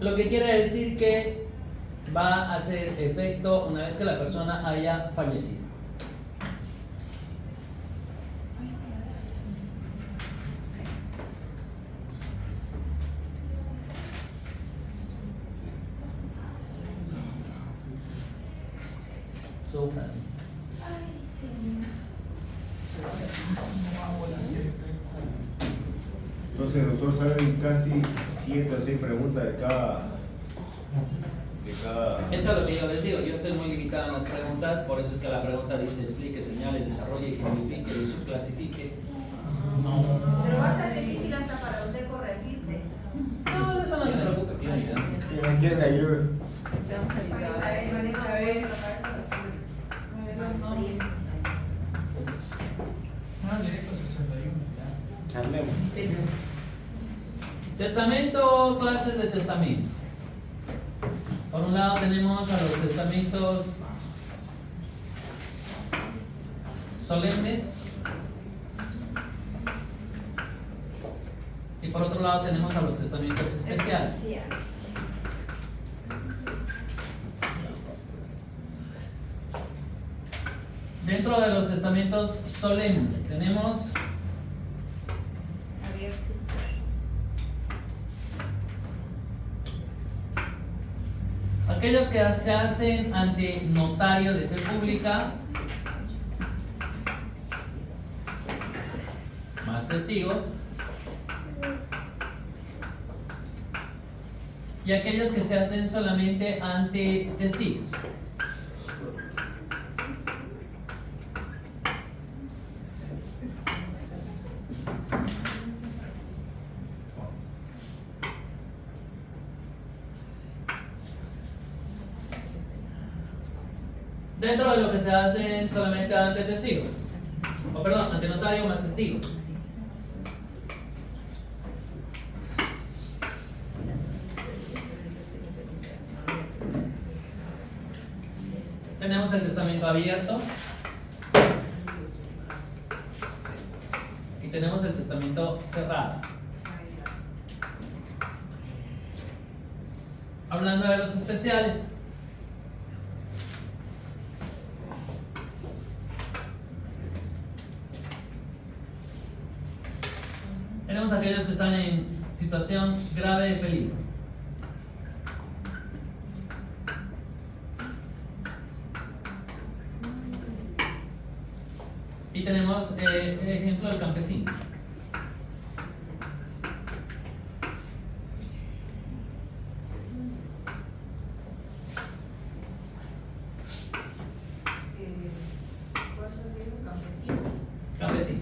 Lo que quiere decir que va a hacer efecto una vez que la persona haya fallecido. Sofran. Entonces, doctor, salen casi 7 o 6 preguntas de cada. Eso es lo que yo les digo. Yo estoy muy limitado en las preguntas, por eso es que la pregunta dice explique, señale, desarrolle, ejemplifique y subclasifique. No. Pero va a ser difícil hasta para usted corregirte. No, de eso no se preocupe. ¿Quién ayuda? Directo 61. Charlemos. Testamento, clases de testamento. Por un lado tenemos a los testamentos solemnes y por otro lado tenemos a los testamentos especiales. Dentro de los testamentos solemnes tenemos Aquellos que se hacen ante notario de fe pública, más testigos, y aquellos que se hacen solamente ante testigos. Dentro de lo que se hacen solamente ante testigos, o perdón, ante notario más testigos. Tenemos el testamento abierto y tenemos el testamento cerrado. Hablando de los especiales, tenemos aquellos que están en situación grave de peligro. Y tenemos el ejemplo del campesino. Campesino.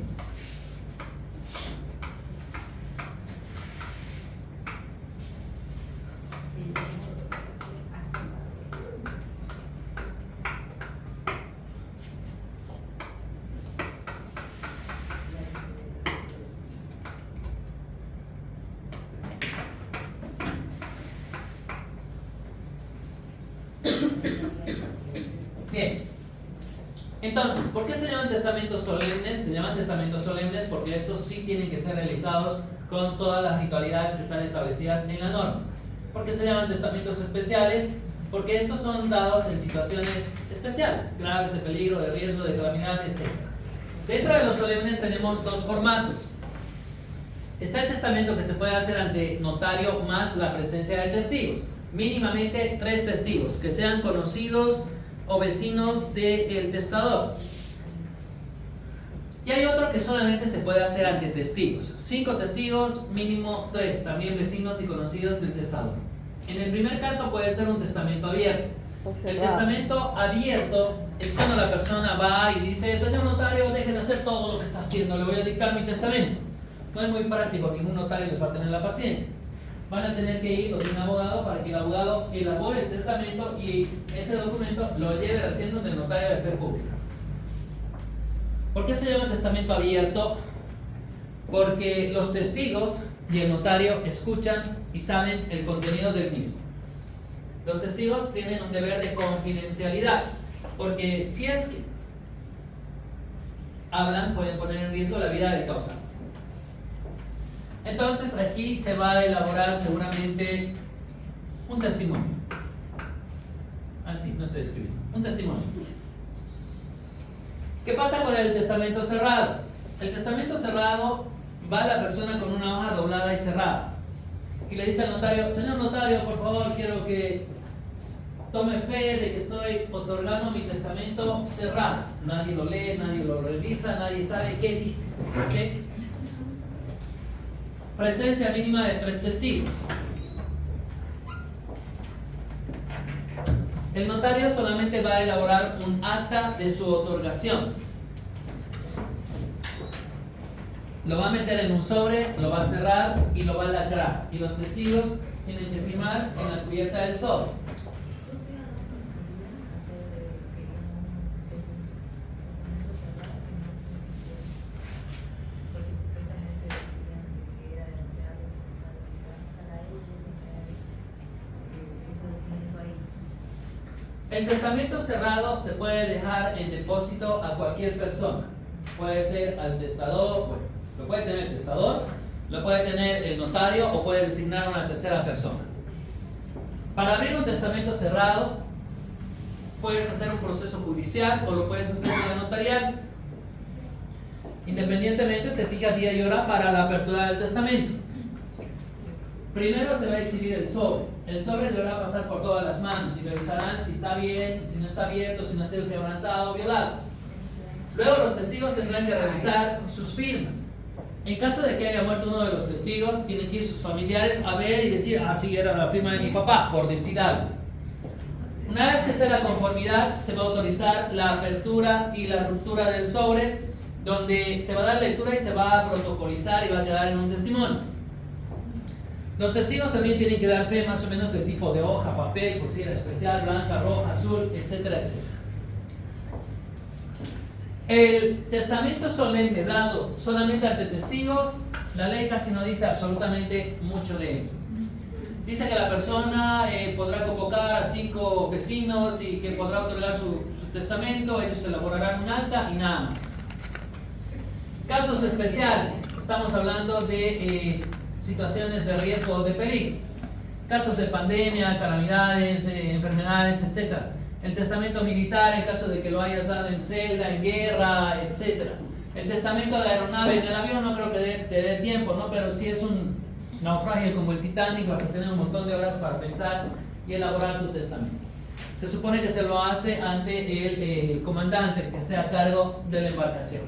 Bien, entonces, ¿por qué se llaman testamentos solemnes? Se llaman testamentos solemnes porque estos sí tienen que ser realizados con todas las ritualidades que están establecidas en la norma. ¿Por qué se llaman testamentos especiales? Porque estos son dados en situaciones especiales, graves, de peligro, de riesgo, de calamidad, etc. Dentro de los solemnes tenemos dos formatos. Está el testamento que se puede hacer ante notario más la presencia de testigos. Mínimamente 3 testigos, que sean conocidos o vecinos del testador. Y hay otro que solamente se puede hacer ante testigos. 5 testigos, mínimo 3, también vecinos y conocidos del testador. En el primer caso puede ser un testamento abierto. El testamento abierto es cuando la persona va y dice: señor notario, deje de hacer todo lo que está haciendo, le voy a dictar mi testamento. No es muy práctico, ningún notario les va a tener la paciencia. Van a tener que ir con un abogado para que el abogado elabore el testamento y ese documento lo lleve haciendo del notario de fe pública. ¿Por qué se llama testamento abierto? Porque los testigos y el notario escuchan y saben el contenido del mismo. Los testigos tienen un deber de confidencialidad, porque si es que hablan, pueden poner en riesgo la vida del causante. Entonces aquí se va a elaborar seguramente un testimonio. Así, no estoy escribiendo. Un testimonio. ¿Qué pasa con el testamento cerrado? El testamento cerrado va la persona con una hoja doblada y cerrada y le dice al notario: señor notario, por favor, quiero que tome fe de que estoy otorgando mi testamento cerrado. Nadie lo lee, nadie lo revisa, nadie sabe qué dice. ¿Okay? Presencia mínima de 3 testigos. El notario solamente va a elaborar un acta de su otorgación. Lo va a meter en un sobre, lo va a cerrar y lo va a lacrar. Y los testigos tienen que firmar en la cubierta del sobre. El testamento cerrado se puede dejar en depósito a cualquier persona. Puede ser al testador, bueno, lo puede tener el testador, lo puede tener el notario o puede designar a una tercera persona. Para abrir un testamento cerrado, puedes hacer un proceso judicial o lo puedes hacer vía notarial. Independientemente, se fija día y hora para la apertura del testamento. Primero se va a exhibir el sobre. El sobre deberá pasar por todas las manos y revisarán si está bien, si no está abierto, si no ha sido quebrantado o violado. Luego los testigos tendrán que revisar sus firmas. En caso de que haya muerto uno de los testigos, tienen que ir sus familiares a ver y decir, ah, sí, era la firma de mi papá, por decir algo. Una vez que esté la conformidad, se va a autorizar la apertura y la ruptura del sobre, donde se va a dar lectura y se va a protocolizar y va a quedar en un testimonio. Los testigos también tienen que dar fe más o menos del tipo de hoja, papel, pues si era especial, blanca, roja, azul, etcétera, etcétera. El testamento solemne dado solamente ante testigos, la ley casi no dice absolutamente mucho de él. Dice que la persona podrá convocar a 5 vecinos y que podrá otorgar su testamento, ellos elaborarán un acta y nada más. Casos especiales, estamos hablando de situaciones de riesgo o de peligro. Casos de pandemia, calamidades, enfermedades, etc. El testamento militar en caso de que lo hayas dado en celda, en guerra, etc. El testamento de aeronave, en el avión no creo que te dé tiempo, ¿no? Pero si es un naufragio como el Titanic, vas a tener un montón de horas para pensar y elaborar tu testamento. Se supone que se lo hace ante el comandante que esté a cargo de la embarcación.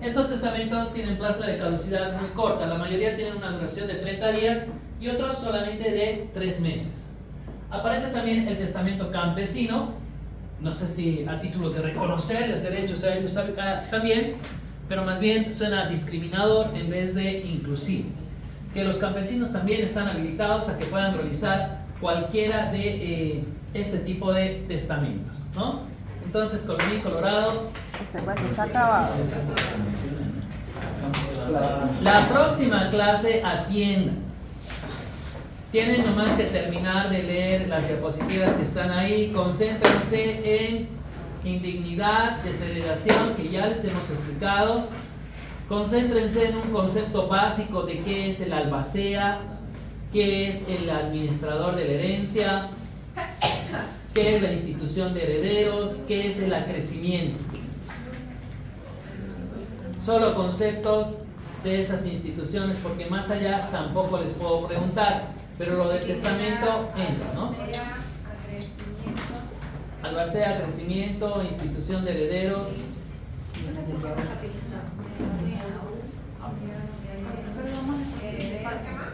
Estos testamentos tienen plazo de caducidad muy corta, la mayoría tienen una duración de 30 días y otros solamente de 3 meses. Aparece también el testamento campesino, no sé si a título de reconocer los derechos a ellos también, pero más bien suena discriminador en vez de inclusivo. Que los campesinos también están habilitados a que puedan realizar cualquiera de este tipo de testamentos, ¿no? Entonces, Colorín Colorado, Este cuento está acabado. la próxima clase atienda. Tienen nomás que terminar de leer las diapositivas que están ahí. Concéntrense en indignidad, desheredación, que ya les hemos explicado. Concéntrense en un concepto básico de qué es el albacea, qué es el administrador de la herencia, qué es la institución de herederos, qué es el acrecimiento. Solo conceptos de esas instituciones, porque más allá tampoco les puedo preguntar, pero lo del testamento entra, ¿no? Albacea, crecimiento, institución de herederos.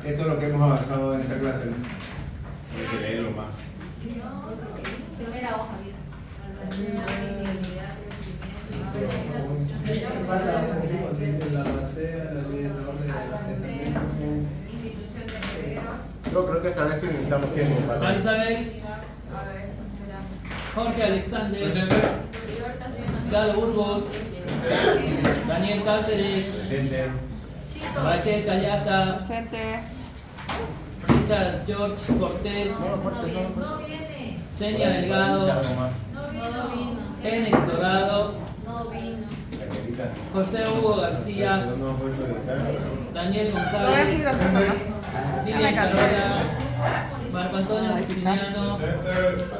Esto es lo que hemos avanzado en esta clase. Hay que leerlo más. Primera hoja, institución de herederos. Yo creo que esta vez sí necesitamos tiempo para... María Isabel, Jorge Alexander, Galo Burgos, Daniel Cáceres, Presente. Raquel Callaca, Presente. Richard George Cortés, No viene. Senia Delgado, Enex Dorado, José Hugo García, Daniel González, Lilian Carola, Marco Antonio Justiniano,